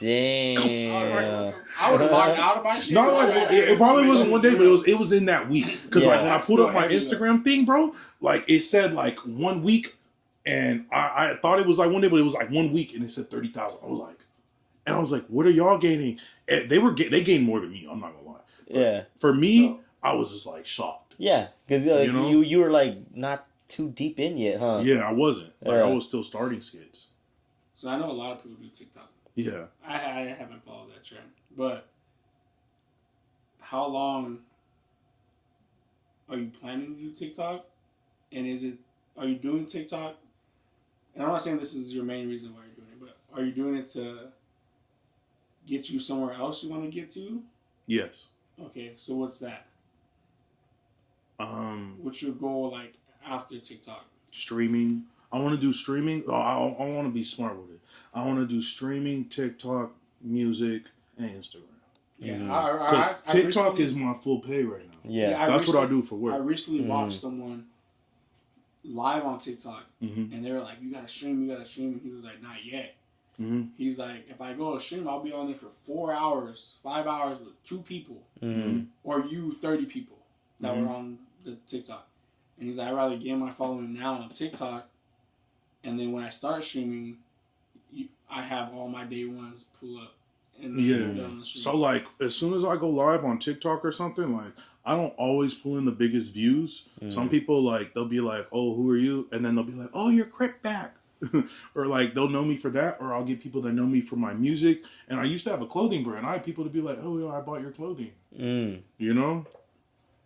Damn. I would have logged out of my shit. Not like it probably wasn't one day, but it was in that week. Because like when I pulled up my Instagram thing, bro, like it said like 1 week, and I thought it was like 1 day, but it was like 1 week, and it said 30,000. I was like, what are y'all gaining? And they gained more than me. I'm not gonna lie. But yeah. For me, I was just like shocked. Yeah, because you were like not too deep in yet, huh? Yeah, I wasn't. Like I was still starting skits. So I know a lot of people do TikTok. Yeah. I haven't followed that trend. But how long are you planning to do TikTok? And are you doing TikTok? And I'm not saying this is your main reason why you're doing it, but are you doing it to get you somewhere else you want to get to? Yes. Okay, so what's that? What's your goal like after TikTok? Streaming. I want to do streaming. I want to be smart with it. I want to do streaming, TikTok, music, and Instagram. Yeah, because TikTok is my full pay right now. Yeah, that's what I do for work. I recently watched someone live on TikTok, and they were like, "You gotta stream, and he was like, "Not yet." He's like, "If I go to stream, I'll be on there for 4 hours, 5 hours with 2 people, or 30 people that were on the TikTok." And he's like, "I'd rather gain my following now on TikTok, and then when I start streaming, I have all my day ones pull up." And so like as soon as I go live on TikTok or something, like I don't always pull in the biggest views. Some people like they'll be like, "Oh, who are you?" And then they'll be like, "Oh, you're Crip back." Or like they'll know me for that, or I'll get people that know me for my music. And I used to have a clothing brand. I had people to be like, "Oh, yeah, I bought your clothing." You know,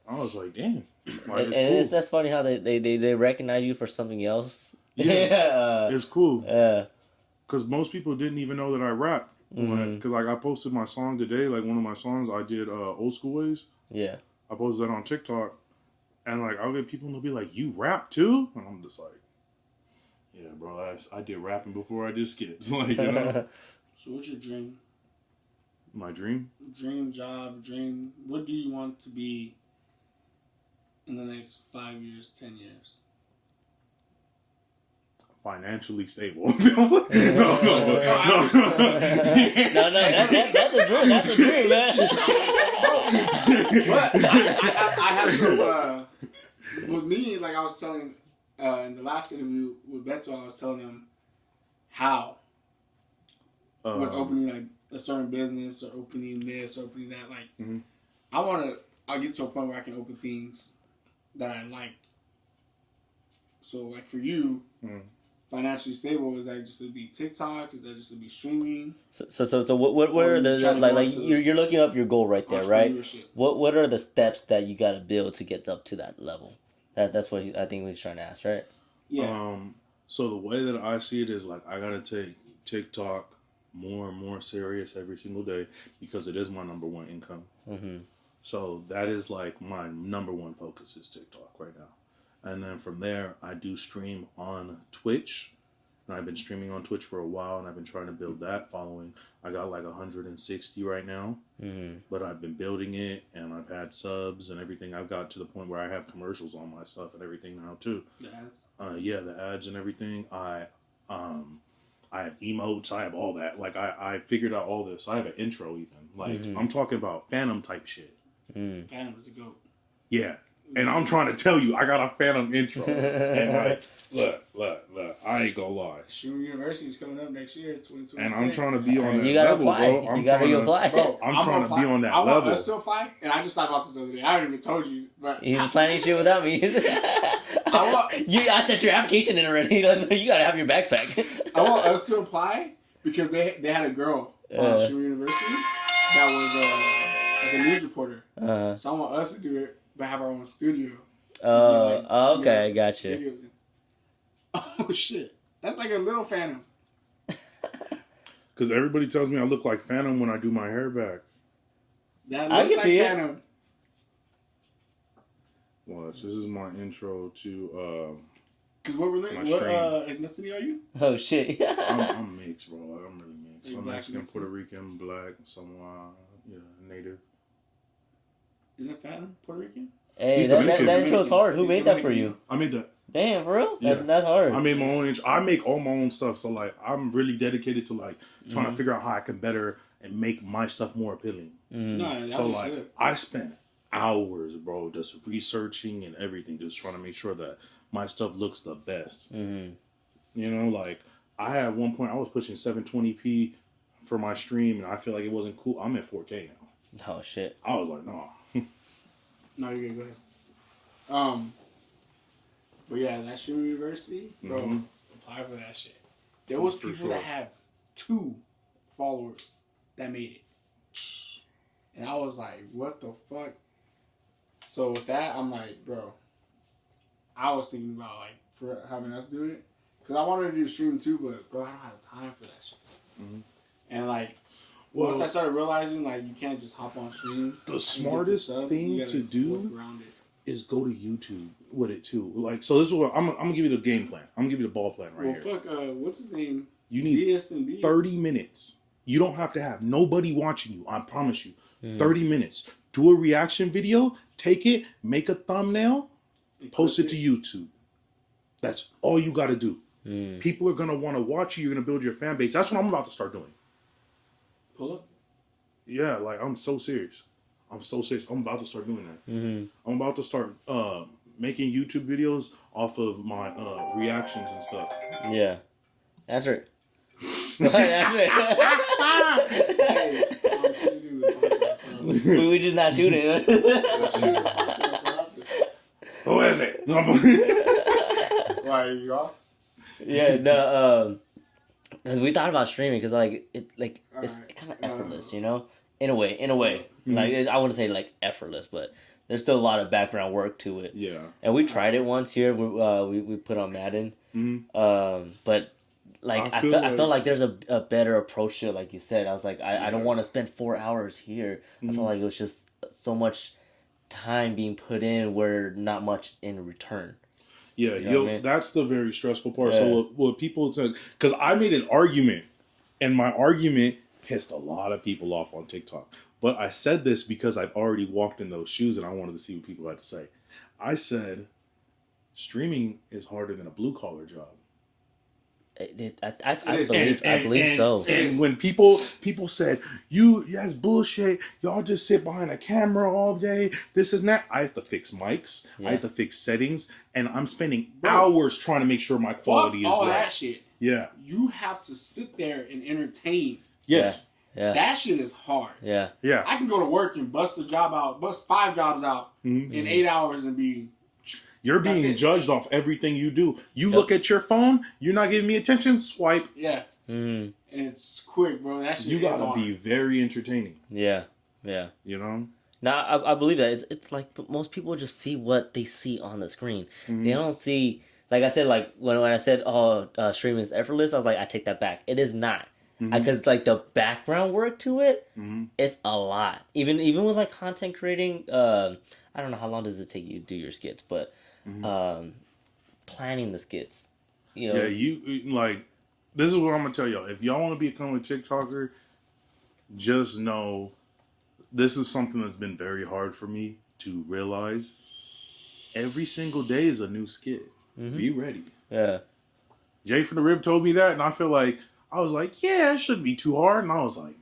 I was like, "Damn!" Like, and that's funny how they recognize you for something else. Yeah, it's cool. Yeah, because most people didn't even know that I rap. Because like I posted my song today, like one of my songs I did, Old School Ways. Yeah, I posted that on TikTok, and like I'll get people and they'll be like, "You rap too?" And I'm just like, "Yeah, bro, I did rapping before I did skits." Like, you know. So what's your dream? My dream? Dream job, dream. What do you want to be in the next 5 years, 10 years? Financially stable. No. That's a dream. That's a dream, man. But I have some. With me, like I was telling in the last interview with Beto, I was telling him how with opening like a certain business or opening this or opening that. Like, I'll get to a point where I can open things that I like. So, like for you, financially stable, is that just to be TikTok? Is that just to be streaming? So what are the like you're looking up your goal right there, right? What are the steps that you got to build to get up to that level? That's what I think he's trying to ask, right? Yeah. So the way that I see it is like I gotta take TikTok more and more serious every single day because it is my number one income. Mm-hmm. So that is like my number one focus is TikTok right now. And then from there, I do stream on Twitch. And I've been streaming on Twitch for a while, and I've been trying to build that following. I got like 160 right now, but I've been building it, and I've had subs and everything. I've got to the point where I have commercials on my stuff and everything now too. The ads? The ads and everything. I have emotes. I have all that. Like I figured out all this. I have an intro even. Like I'm talking about Phantom type shit. Phantom is a goat. Yeah. And I'm trying to tell you, I got a Phantom intro. And like, look, I ain't gonna lie. Shroom University is coming up next year, 2026. And I'm trying to be on that you gotta level, apply. bro. You gotta apply. Bro, I'm trying to be on that I level. want us to apply, and I just thought about this the other day. I haven't even told you, but He's planning shit without me. I sent your application in already. So you gotta have your backpack. I want us to apply because they had a girl on Shroom University that was like a news reporter. So I want us to do it, but have our own studio. Okay, I got you. Oh shit, that's like a little Phantom. Because everybody tells me I look like Phantom when I do my hair back. That looks like Phantom. Watch, this is my intro to Because what ethnicity are you? Oh shit. I'm mixed, bro. I'm really mixed. I'm Mexican, Mexican, Puerto Rican, black, somewhat, native. Is that Phantom Puerto Rican? Hey, that intro's hard. Who made that for you? I made that. Damn, for real? Yeah. That's hard. I made my own intro. I make all my own stuff. So, like, I'm really dedicated to, like, trying to figure out how I can better and make my stuff more appealing. No, so, like, I spent hours, bro, just researching and everything, just trying to make sure that my stuff looks the best. You know, like, I had one point, I was pushing 720p for my stream, and I feel like it wasn't cool. I'm at 4K now. Oh, shit. I was like, no. No, you're good. Go ahead. But yeah, that Shroom University, bro, apply for that shit. There was people that have 2 followers that made it. And I was like, what the fuck? So with that, I'm like, bro, I was thinking about, like, for having us do it. Because I wanted to do stream too, but, bro, I don't have time for that shit. And, like, once I started realizing, like, you can't just hop on stream. The smartest thing to do is go to YouTube with it too. Like, so this is what I'm gonna give you the game plan. I'm gonna give you the ball plan right here. Fuck, what's his name? You need ZSNB. 30 minutes. You don't have to have nobody watching you. I promise you. 30 minutes. Do a reaction video. Take it. Make a thumbnail. Post it to YouTube. That's all you got to do. People are gonna want to watch you. You're gonna build your fan base. That's what I'm about to start doing. Pull up. Yeah, like I'm so serious. I'm about to start doing that. I'm about to start making YouTube videos off of my reactions and stuff. Yeah. That's right. That's right. We just not shooting. Who is it? Why, are you off? Yeah, no, because we thought about streaming because it's kind of effortless, you know, in a way. Like I wouldn't say like effortless, but there's still a lot of background work to it. Yeah, and we tried it once here. We put on Madden, but like I felt like there's a better approach to it. Like you said, I was like I don't want to spend 4 hours here. I felt like it was just so much time being put in where not much in return. Yeah, you know that's the very stressful part. Yeah. So what people said, because I made an argument, and my argument pissed a lot of people off on TikTok. But I said this because I've already walked in those shoes and I wanted to see what people had to say. I said, streaming is harder than a blue collar job. I believe so. And when people said, that's bullshit, y'all just sit behind a camera all day, this is that. I have to fix mics, I have to fix settings, and I'm spending hours trying to make sure my quality is all right. That shit. Yeah. You have to sit there and entertain. Yes. Yeah. That shit is hard. Yeah. Yeah. I can go to work and bust 5 jobs out in 8 hours and be... You're being judged off everything you do. You look at your phone, you're not giving me attention, swipe. Yeah. And it's quick, bro. That shit You gotta be very entertaining. Yeah. Yeah. You know? Now, I believe that. It's like most people just see what they see on the screen. They don't see... Like I said, like when I said, streaming is effortless, I was like, I take that back. It is not. Because like the background work to it, it's a lot. Even with like content creating, I don't know how long does it take you to do your skits, but planning the skits, you know. Yeah, you like. This is what I'm gonna tell y'all. If y'all want to become a TikToker, just know this is something that's been very hard for me to realize. Every single day is a new skit. Be ready. Yeah. Jay from the Rib told me that, and I feel like I was like, yeah, it shouldn't be too hard. And I was like,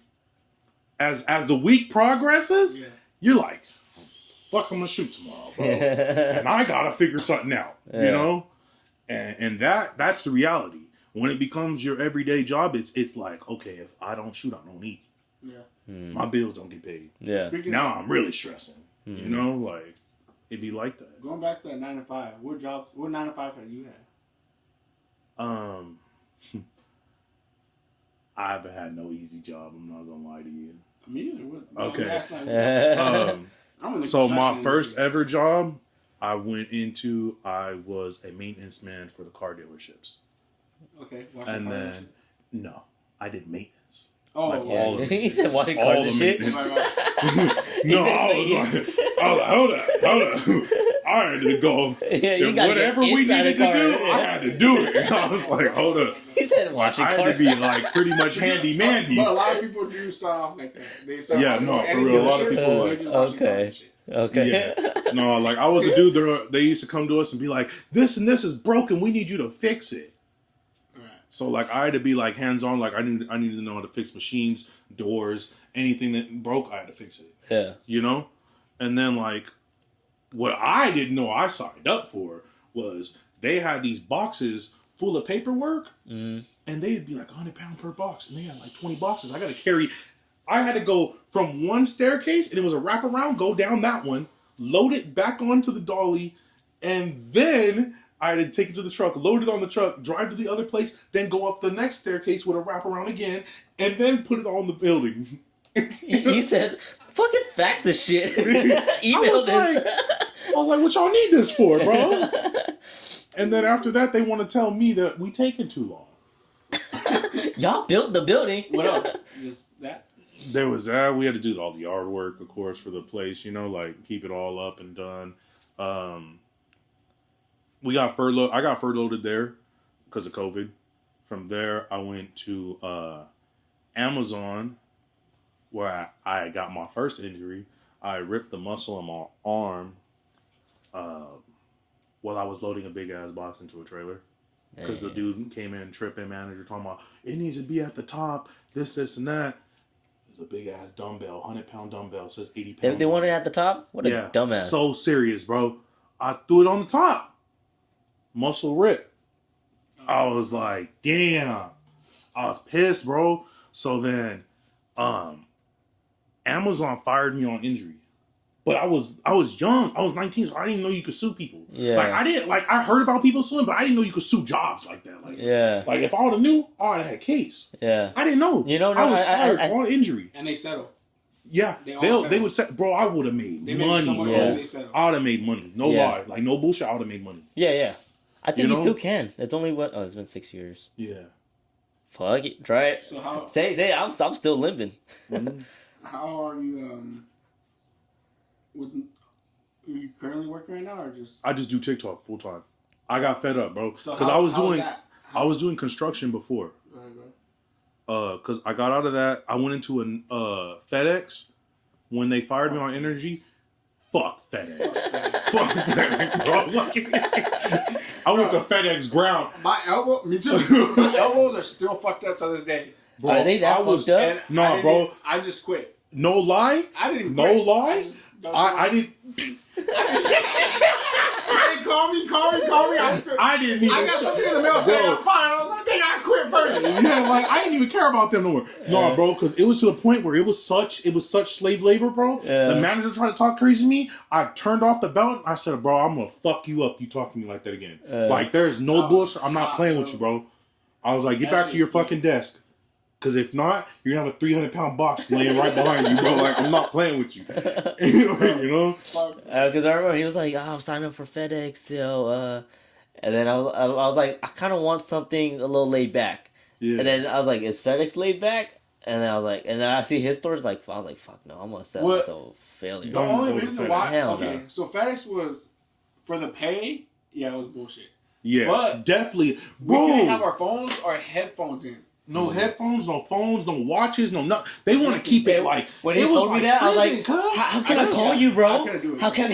as the week progresses, you're like, fuck, I'm gonna shoot tomorrow, bro. And I gotta figure something out, you know? And that's the reality. When it becomes your everyday job, it's like, okay, if I don't shoot, I don't eat. Yeah. My bills don't get paid. Yeah. Now I'm really stressing. You know, like it'd be like that. Going back to that 9 to 5, what 9 to 5 have you had? I haven't had no easy job. I'm not gonna lie to you. Me either. Okay. So my first ever job, I was a maintenance man for the car dealerships. Okay. And then no, I did maintenance. Oh, like all of he said washing cars and shit. No, I was like, hold up. I had to go. Whatever we needed to do, I had to do it. I was like, hold up. He said washing cars. I had to be like pretty much handy mandy. But a lot of people do start off like that. They start for real. A lot of people okay. Yeah. No, like I was a dude. They used to come to us and be like, "This and this is broken. We need you to fix it." Right. So like I had to be like hands on. Like I needed to know how to fix machines, doors, anything that broke. I had to fix it. Yeah. You know, and then like what I didn't know I signed up for was they had these boxes full of paperwork, and they'd be like £100 per box, and they had like 20 boxes. I had to go from one staircase, and it was a wraparound, go down that one, load it back onto the dolly, and then I had to take it to the truck, load it on the truck, drive to the other place, then go up the next staircase with a wraparound again, and then put it all in the building. He said, fucking fax this shit. Email this. I was like, what y'all need this for, bro? And then after that, they want to tell me that we taking too long. Y'all built the building. What else? Just that? There was that. We had to do all the yard work, of course, for the place, you know, like keep it all up and done. We got furloughed. I got furloughed there because of COVID. From there, I went to Amazon, where I got my first injury. I ripped the muscle in my arm while I was loading a big ass box into a trailer. Because the dude came in, tripping, manager talking about, it needs to be at the top, this, and that. It's a big ass dumbbell, 100-pound dumbbell, says 80 pounds. They want it at the top? What a dumbass. So serious, bro. I threw it on the top. Muscle rip. I was like, damn. I was pissed, bro. So then, Amazon fired me on injury. But I was young. I was 19, so I didn't know you could sue people. Yeah. I heard about people suing, but I didn't know you could sue jobs like that. Like, like if I would have knew, I would have had a case. Yeah. I didn't know. You know, I was fired on injury. And they settle. Yeah. They would say, bro, I would have made money, bro. I would have made money. No lie. Like, no bullshit, I would have made money. Yeah. I think you still can. It's only it's been 6 years. Yeah. Fuck it. Try it. So how... Say, I'm still limping. How are you, are you currently working right now, or just? I just do TikTok full time. I got fed up, bro. So because I was doing construction before. because I got out of that. I went into a FedEx when they fired me on energy. Fuck FedEx. Fuck FedEx, bro. I went to FedEx ground. My elbow, me too. My elbows are still fucked up to this day. Bro, are they that fucked up? And No, bro. I just quit. No lie. I didn't No quit. lie. I didn't. Hey, call me. I didn't even. I got something in the mail saying I'm fine. I was like, they gotta quit first. Yeah, like I didn't even care about them no more. No, bro, because it was to the point where it was such slave labor, bro. Yeah. The manager tried to talk crazy to me. I turned off the belt. I said, bro, I'm gonna fuck you up. You talk to me like that again. Like there's no bullshit. I'm not playing with you, bro. I was like, get back to your fucking desk. Because if not, you're going to have a 300-pound box laying right behind you, bro. Like, I'm not playing with you. You know? Because I remember he was like, I'm signing up for FedEx, and then I was like, I kind of want something a little laid back. Yeah. And then I was like, is FedEx laid back? And then I was like, and then I see his stores, like, I was like, fuck no, I'm going to set myself failure. The only reason why, no. So FedEx was, for the pay, yeah, it was bullshit. Yeah, but definitely. Bro, we couldn't have our phones or headphones in. No headphones, no phones, no watches, no nothing. They want to keep it like. When he told me that, I was like, "How can I call you, bro? How can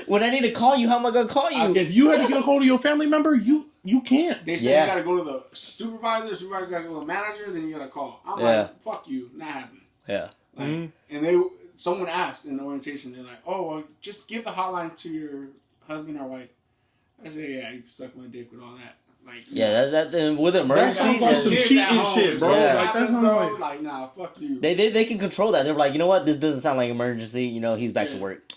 when I need to call you? How am I gonna call you?" If you had to get a hold of your family member, you can't. They said you gotta go to the supervisor. The supervisor gotta go to the manager. Then you gotta call. I'm like, fuck you, not happening. Yeah. Like, and someone asked in the orientation. They're like, oh, well, just give the hotline to your husband or wife. I said, yeah, you can suck my dick with all that. Like, that's that. With emergencies, that sounds like some cheating shit, bro. Yeah. Like that's not like, nah, fuck you. They can control that. They're like, you know what? This doesn't sound like emergency. You know, he's back to work.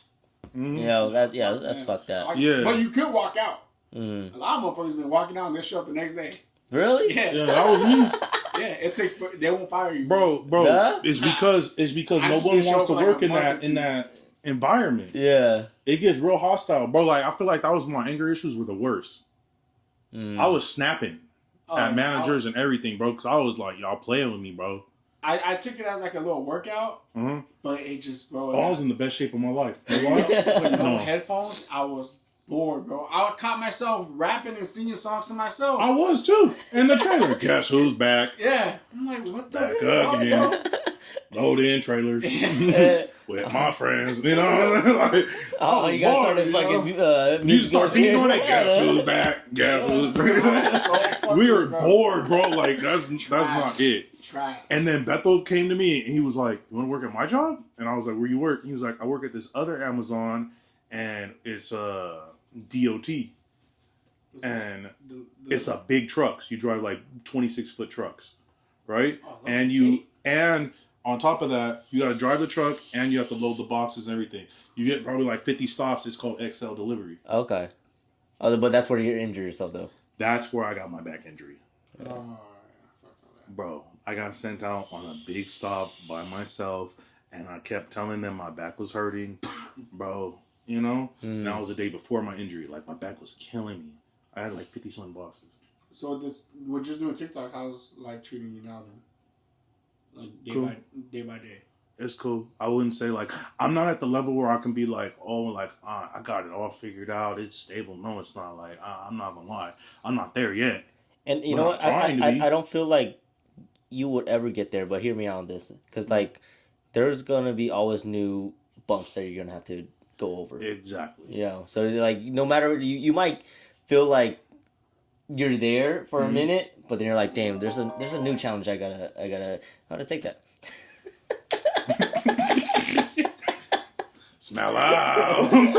Mm-hmm. You know, that's fucked up. Yeah, but you could walk out. A lot of motherfuckers been walking out and they show up the next day. Really? Yeah, that was me. Yeah, they won't fire you, bro. Nah? It's because no one wants to work in that environment. Yeah, it gets real hostile, bro. Like I feel like that was my anger issues were the worst. I was snapping at managers and everything, bro, because I was like, y'all playing with me, bro. I took it as like a little workout, but it just, bro. I was in the best shape of my life. With no headphones, I was bored, bro. I caught myself rapping and singing songs to myself. I was too. In the trailer. Guess who's back? Yeah. I'm like, what the back fuck, up again. Bro? Load in trailers with my friends, you know. Like, you guys started fucking. You start beating on it. Guess who's back? Guess who's back? We were bored, bro. Like that's not it. And then Bethel came to me and he was like, "You want to work at my job?" And I was like, "Where you work?" And he was like, "I work at this other Amazon, and it's DOT, and it's a big trucks. You drive like 26-foot trucks, right? And on top of that, you got to drive the truck and you have to load the boxes and everything. You get probably like 50 stops. It's called XL delivery. Okay. Oh, but that's where you injured yourself, though. That's where I got my back injury. Oh, bro, I got sent out on a big stop by myself, and I kept telling them my back was hurting, bro. You know, and that was the day before my injury. Like my back was killing me. I had like 50-something boxes. So we're just doing TikTok. How's life treating you now then? Like day by day. It's cool. I wouldn't say like I'm not at the level where I can be like, oh, like I got it all figured out. It's stable. No, it's not. Like I'm not gonna lie, I'm not there yet. And you know what? I don't feel like you would ever get there. But hear me out on this, because like there's gonna be always new bumps that you're gonna have to go over. Exactly. You know, so like no matter you might feel like you're there for a minute, but then you're like, damn, there's a new challenge. I gotta how to take that. Smell out. Put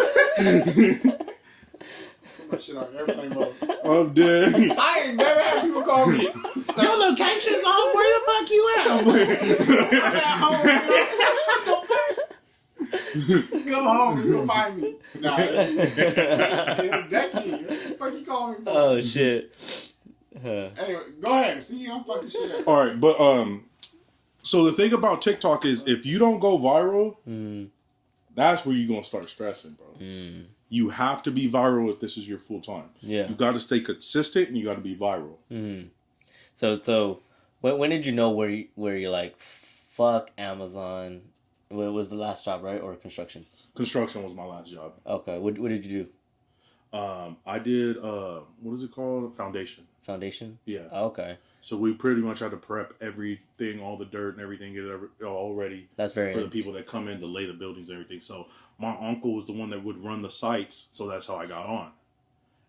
my shit on airplane mode. I'm dead. I ain't never had people call me. Your location's off. Where the fuck you at? I'm at home. Come home, you gonna find me. Nah, it's Decky. What the fuck you calling me for? Oh shit. Anyway, go ahead. See, I'm fucking shit up. All right, but so the thing about TikTok is if you don't go viral, that's where you're gonna start stressing, bro. You have to be viral if this is your full time. Yeah, you got to stay consistent and you got to be viral. So when did you know where you're like, fuck Amazon? What was the last job, right? Or construction? Construction was my last job. Okay. What did you do? I did what is it called? Foundation. Foundation? Yeah. Oh, okay. So we pretty much had to prep everything, all the dirt and everything, get it all ready. That's very for the people that come in to lay the buildings and everything. So my uncle was the one that would run the sites, so that's how I got on.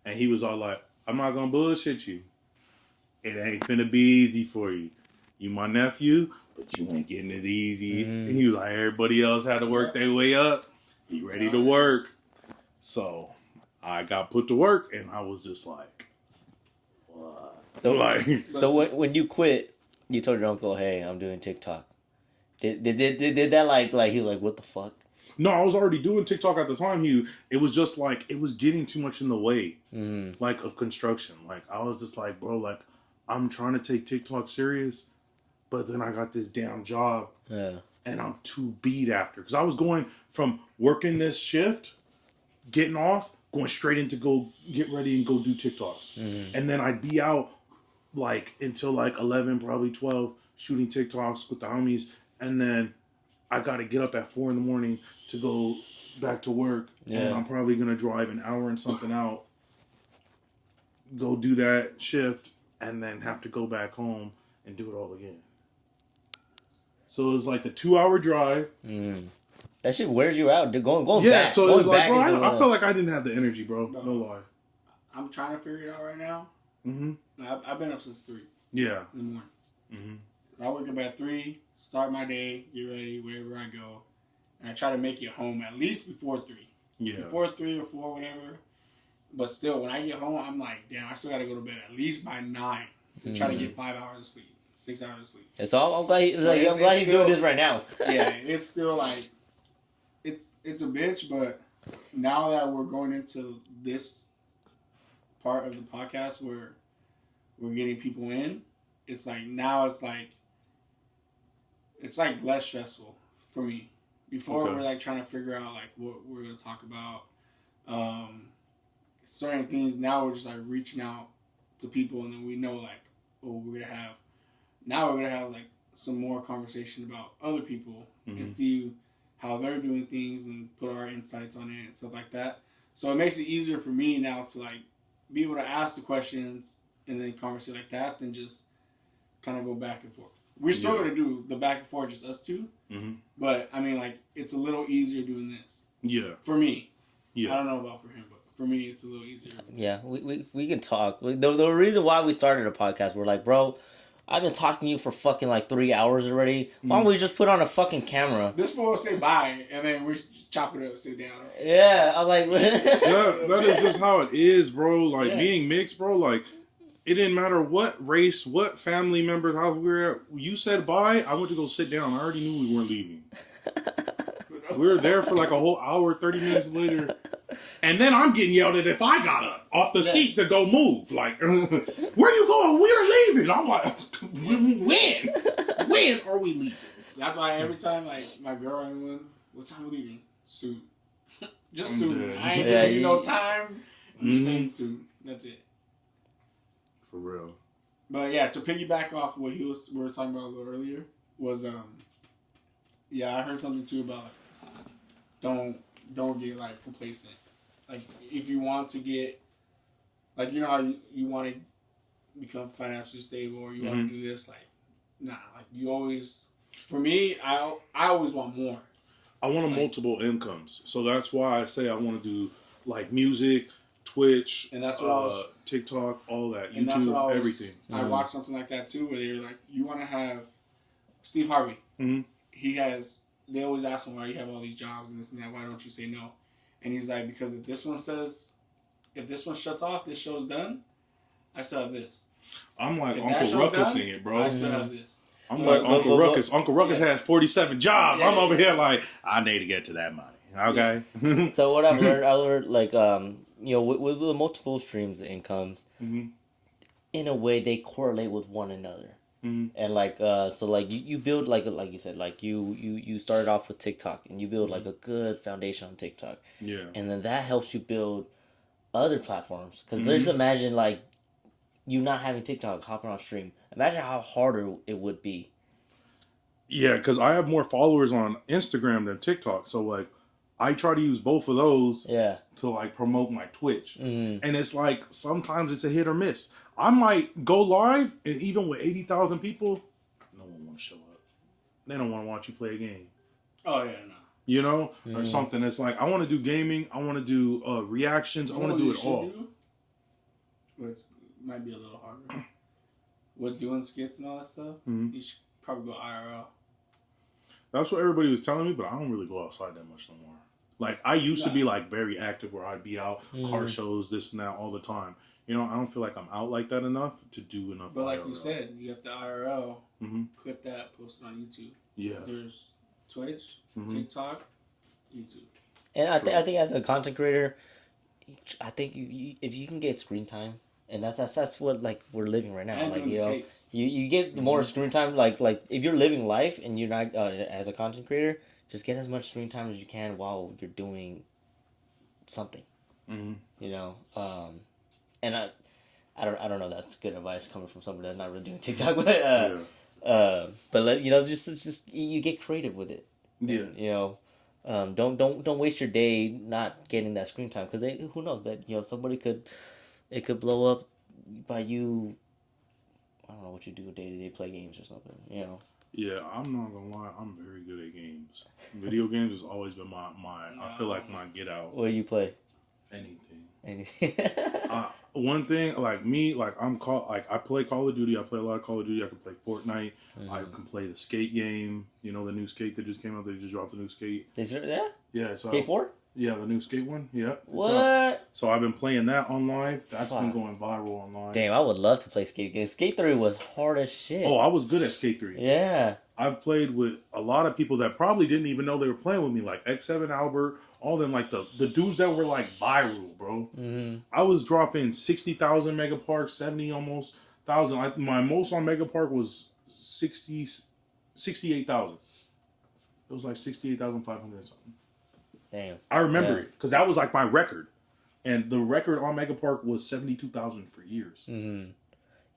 And he was all like, "I'm not gonna bullshit you. It ain't finna be easy for you. You my nephew, but you ain't getting it easy." And he was like, "Everybody else had to work their way up. Be ready to work." So I got put to work, and I was just like, "What?" So, like, when you quit, you told your uncle, "Hey, I'm doing TikTok." Did that like he was like, "What the fuck?" no, I was already doing TikTok at the time. It was just like it was getting too much in the way, like of construction. Like I was just like, bro, like I'm trying to take TikTok serious, but then I got this damn job, and I'm too beat after because I was going from working this shift, getting off, going straight into go get ready and go do TikToks, and then I'd be out like until like 11, probably 12, shooting TikToks with the homies, and then I got to get up at 4 a.m. to go back to work, and I'm probably gonna drive an hour and something out, go do that shift, and then have to go back home and do it all again. So it was like the 2-hour drive. That shit wears you out. Going Yeah, back. so it was going like, back bro, I felt like I didn't have the energy, bro. No lie. I'm trying to figure it out right now. I've been up since 3. Yeah. In the morning. I wake up at 3, start my day, get ready, wherever I go. And I try to make it home at least before 3. Yeah. Before 3 or 4, whatever. But still, when I get home, I'm like, damn, I still got to go to bed at least by 9 to try to get 5 hours of sleep, 6 hours of sleep. It's all. I'm glad. I'm glad he's doing this right now. Yeah, it's still like, it's a bitch. But now that we're going into this part of the podcast where we're getting people in, it's like now it's like less stressful for me. Before we're like trying to figure out like what we're gonna talk about, certain things. Now we're just like reaching out to people, and then we know like, oh, we're gonna have like some more conversation about other people and see how they're doing things and put our insights on it and stuff like that. So it makes it easier for me now to like be able to ask the questions and then conversate like that than just kind of go back and forth. We're still going to do the back and forth, just us two. But, I mean, like, it's a little easier doing this. Yeah. For me. Yeah. I don't know about for him, but for me, it's a little easier. Yeah, we can talk. The reason why we started a podcast, we're like, bro, I've been talking to you for fucking like 3 hours already. Why don't we just put on a fucking camera? This fool will say bye, and then we chop it up, sit down. Yeah, I was like... that is just how it is, bro. Like, being mixed, bro, like, it didn't matter what race, what family members, how we were at. You said bye, I went to go sit down. I already knew we weren't leaving. We were there for like a whole hour, 30 minutes later. And then I'm getting yelled at if I got up off the seat to go move. Like, where you going? We're leaving. I'm like, when are we leaving? That's why every time, like, my girl and everyone, what time are we leaving? Soon. Just soon. I ain't giving you no time. I'm just saying soon. That's it. For real. But yeah, to piggyback off what we were talking about a little earlier was I heard something too about like, don't get like complacent. Like if you want to get like you know how you want to become financially stable or you want to do this, like nah, like you always for me I always want more. I want multiple incomes. So that's why I say I want to do like music, Twitch, and that's what TikTok, all that, and YouTube, everything. I watched something like that too, where they were like, "You want to have Steve Harvey? He has." They always ask him why you have all these jobs and this and that. Why don't you say no? And he's like, because if this one shuts off, this show's done. I still have this. I'm like Uncle Ruckus in it, bro. I still have this. I'm like Uncle Ruckus. Uncle Ruckus has 47 jobs. I'm over here like, I need to get to that money. Okay. Yeah. So what I learned like, you know, with the multiple streams of incomes, in a way they correlate with one another. And like, so like you build like you said, like you started off with TikTok and you build like a good foundation on TikTok. Yeah. And then that helps you build other platforms. Cause just imagine like you not having TikTok, hopping on stream. Imagine how harder it would be. Yeah, because I have more followers on Instagram than TikTok. So, like, I try to use both of those to like promote my Twitch. Mm-hmm. And it's like sometimes it's a hit or miss. I might go live and even with 80,000 people, no one want to show up. They don't want to watch you play a game. Oh yeah, no. You know, or something. It's like I want to do gaming. I want to do reactions. I want to do it all. Which might be a little harder. With doing skits and all that stuff, you should probably go IRL. That's what everybody was telling me, but I don't really go outside that much no more. Like, I used to be, like, very active where I'd be out, car shows, this and that, all the time. You know, I don't feel like I'm out like that enough to do enough. But like IRL. You said, you got the IRL, clip that, post it on YouTube. Yeah. There's Twitch, TikTok, YouTube. And I think as a content creator, I think you if you can get screen time, and that's what like we're living right now. And like you get more screen time. Like if you're living life and you're not as a content creator, just get as much screen time as you can while you're doing something. You know, and I don't know. If that's good advice coming from somebody that's not really doing TikTok, but like, you know, just you get creative with it. Yeah, and, you know. Don't waste your day not getting that screen time, because who knows that, you know, it could blow up by you. I don't know what you do day to day, play games or something, you know. Yeah, I'm not gonna lie, I'm very good at games. Video games has always been my I feel like my get out. What do you play? Anything. One thing, like me, like I play Call of Duty. I play a lot of Call of Duty. I can play Fortnite. I can play the skate game. You know, the new skate that just came out. They just dropped the new skate. Yeah, so, Skate 4? Yeah, the new skate one. Yeah. What? So I've been playing that online. That's been going viral online. Damn, I would love to play skate games. Skate 3 was hard as shit. Oh, I was good at Skate 3. Yeah. I've played with a lot of people that probably didn't even know they were playing with me, like X7 Albert, all them, like the dudes that were like viral, bro. I was dropping 60,000 Megapark, 70 almost thousand. My most on Megapark was 68,000. It was like 68,500 something. Damn. I remember it because that was like my record, and the record on Megapark was 72,000 for years.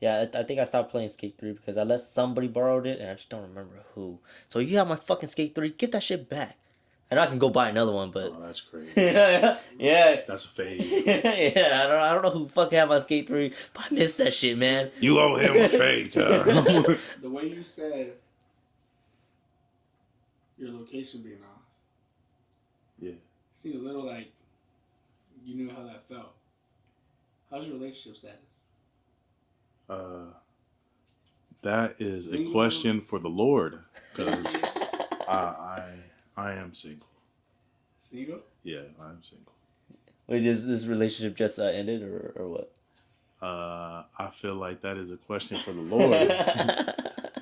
Yeah, I think I stopped playing Skate 3 because I let somebody borrowed it, and I just don't remember who. So you have my fucking Skate 3, give that shit back. I know I can go buy another one, but... Oh, that's crazy. Yeah. That's a fade. Yeah, I don't know who fucking have my Skate 3, but I miss that shit, man. You owe him a fade, cuz. The way you said your location being off. Yeah. Seemed a little like you knew how that felt. How's your relationship status? That is Single? a question for the Lord, because I am single. Single? Yeah, I am single. Wait, this relationship just ended, or what? I feel like that is a question for the Lord.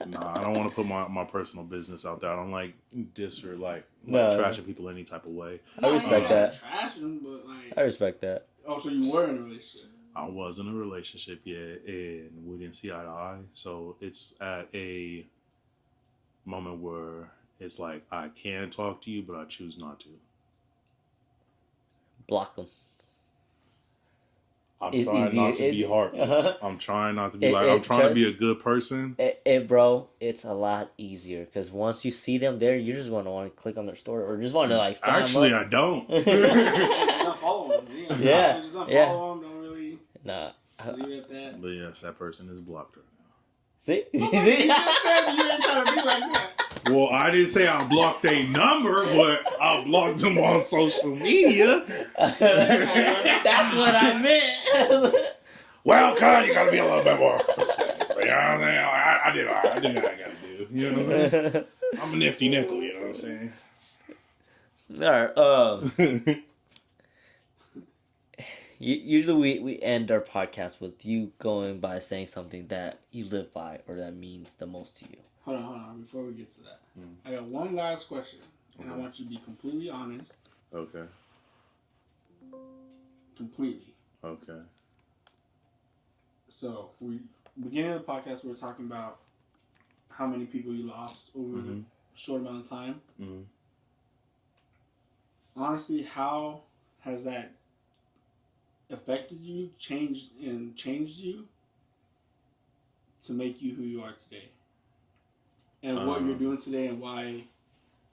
Nah, I don't want to put my personal business out there. I don't like diss or like trashing people any type of way. I respect that. Trashing, but like I respect that. Oh, so you were in a relationship? I was in a relationship, yeah, and we didn't see eye to eye. So it's at a moment where it's like I can talk to you, but I choose not to. Block them. I'm trying not to be heartless. I'm trying not to be I'm trying to be a good person. Bro, it's a lot easier because once you see them there, you just want to click on their story or just want to like. Actually, I don't. Just unfollow them. Yeah. Just unfollow them. Don't really. Nah. Leave it at that. But yes, that person is blocked right now. See? You just said you didn't try to be like that. Well, I didn't say I blocked a number, but I blocked them on social media. That's what I meant. Well, God, you gotta be a little bit more respectful. You know what I'm saying? I did what I gotta do. You know what I'm saying? I'm a nifty nickel, you know what I'm saying? Alright, usually we end our podcast with you going by saying something that you live by or that means the most to you. Hold on. Before we get to that, I got one last question, and I want you to be completely honest. Okay. Completely. Okay. So, beginning of the podcast, we were talking about how many people you lost over the short amount of time. Honestly, how has that affected you, changed you to make you who you are today? And what you're doing today and why?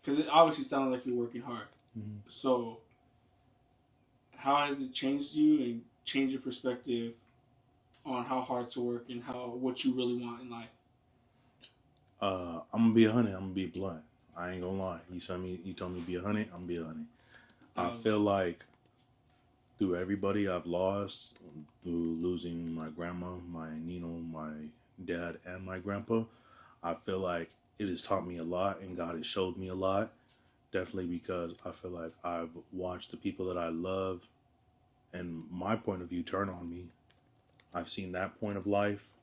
Because it obviously sounds like you're working hard. Mm-hmm. So, how has it changed you and changed your perspective on how hard to work and what you really want in life? I'm gonna be 100. I'm gonna be blunt. I ain't gonna lie. You told me to be 100. I'm gonna be 100. I feel like through everybody I've lost, through losing my grandma, my Nino, my dad, and my grandpa, I feel like it has taught me a lot, and God has showed me a lot. Definitely because I feel like I've watched the people that I love and my point of view turn on me. I've seen that point of life.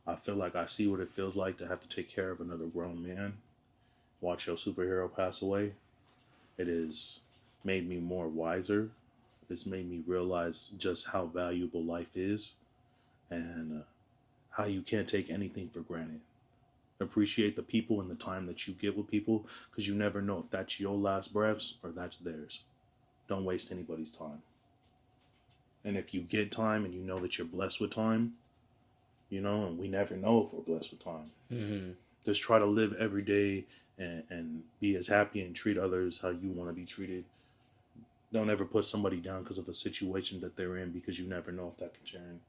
I feel like I see what it feels like to have to take care of another grown man. Watch your superhero pass away. It has made me more wiser. It's made me realize just how valuable life is and how you can't take anything for granted. Appreciate the people and the time that you get with people because you never know if that's your last breaths or that's theirs. Don't waste anybody's time. And if you get time and you know that you're blessed with time, and we never know if we're blessed with time. Mm-hmm. Just try to live every day and be as happy and treat others how you want to be treated. Don't ever put somebody down because of a situation that they're in because you never know if that can turn.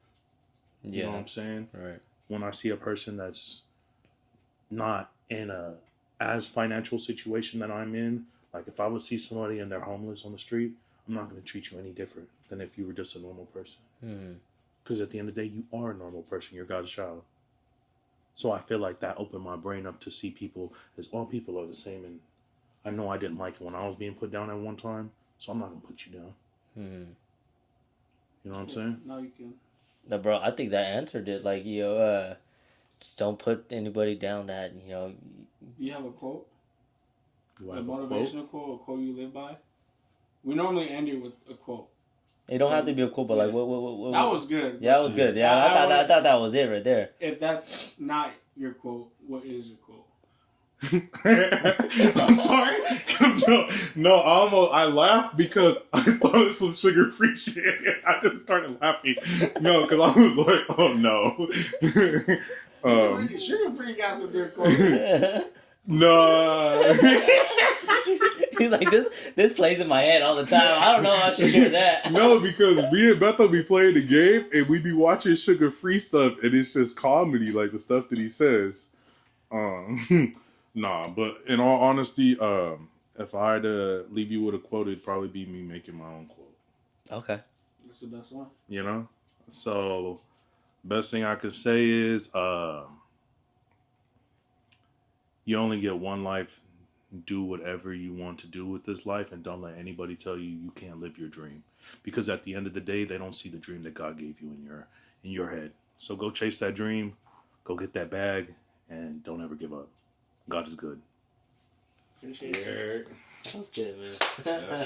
You know what I'm saying? Right. When I see a person that's not in a as financial situation that I'm in, like if I would see somebody and they're homeless on the street, I'm not going to treat you any different than if you were just a normal person. Because at the end of the day, you are a normal person. You're God's child. So I feel like that opened my brain up to see people as all people are the same. And I know I didn't like it when I was being put down at one time, so I'm not going to put you down. You know what I'm saying? No, you can. No, bro, I think that answered it. Like, just don't put anybody down that, Do you have a quote? Do I A have a motivational quote, a quote you live by? We normally end it with a quote. It don't have to be a quote, but like, what? That was good. Yeah, that was good. Yeah, I thought that was it right there. If that's not your quote, what is your quote? I'm sorry. No, I laughed because I thought it was some sugar-free shit. I just started laughing. No, because I was like, oh no. Sugar-free got some good quotes. No. He's like, this plays in my head all the time. I don't know how I should hear that. No, because me and Bethel be playing the game and we be watching sugar-free stuff and it's just comedy, like the stuff that he says. Nah, but in all honesty, if I had to leave you with a quote, it'd probably be me making my own quote. Okay. That's the best one. So best thing I could say is you only get one life. Do whatever you want to do with this life and don't let anybody tell you can't live your dream. Because at the end of the day, they don't see the dream that God gave you in your head. So go chase that dream, go get that bag, and don't ever give up. God is good. Appreciate it. That was good, man. Yeah.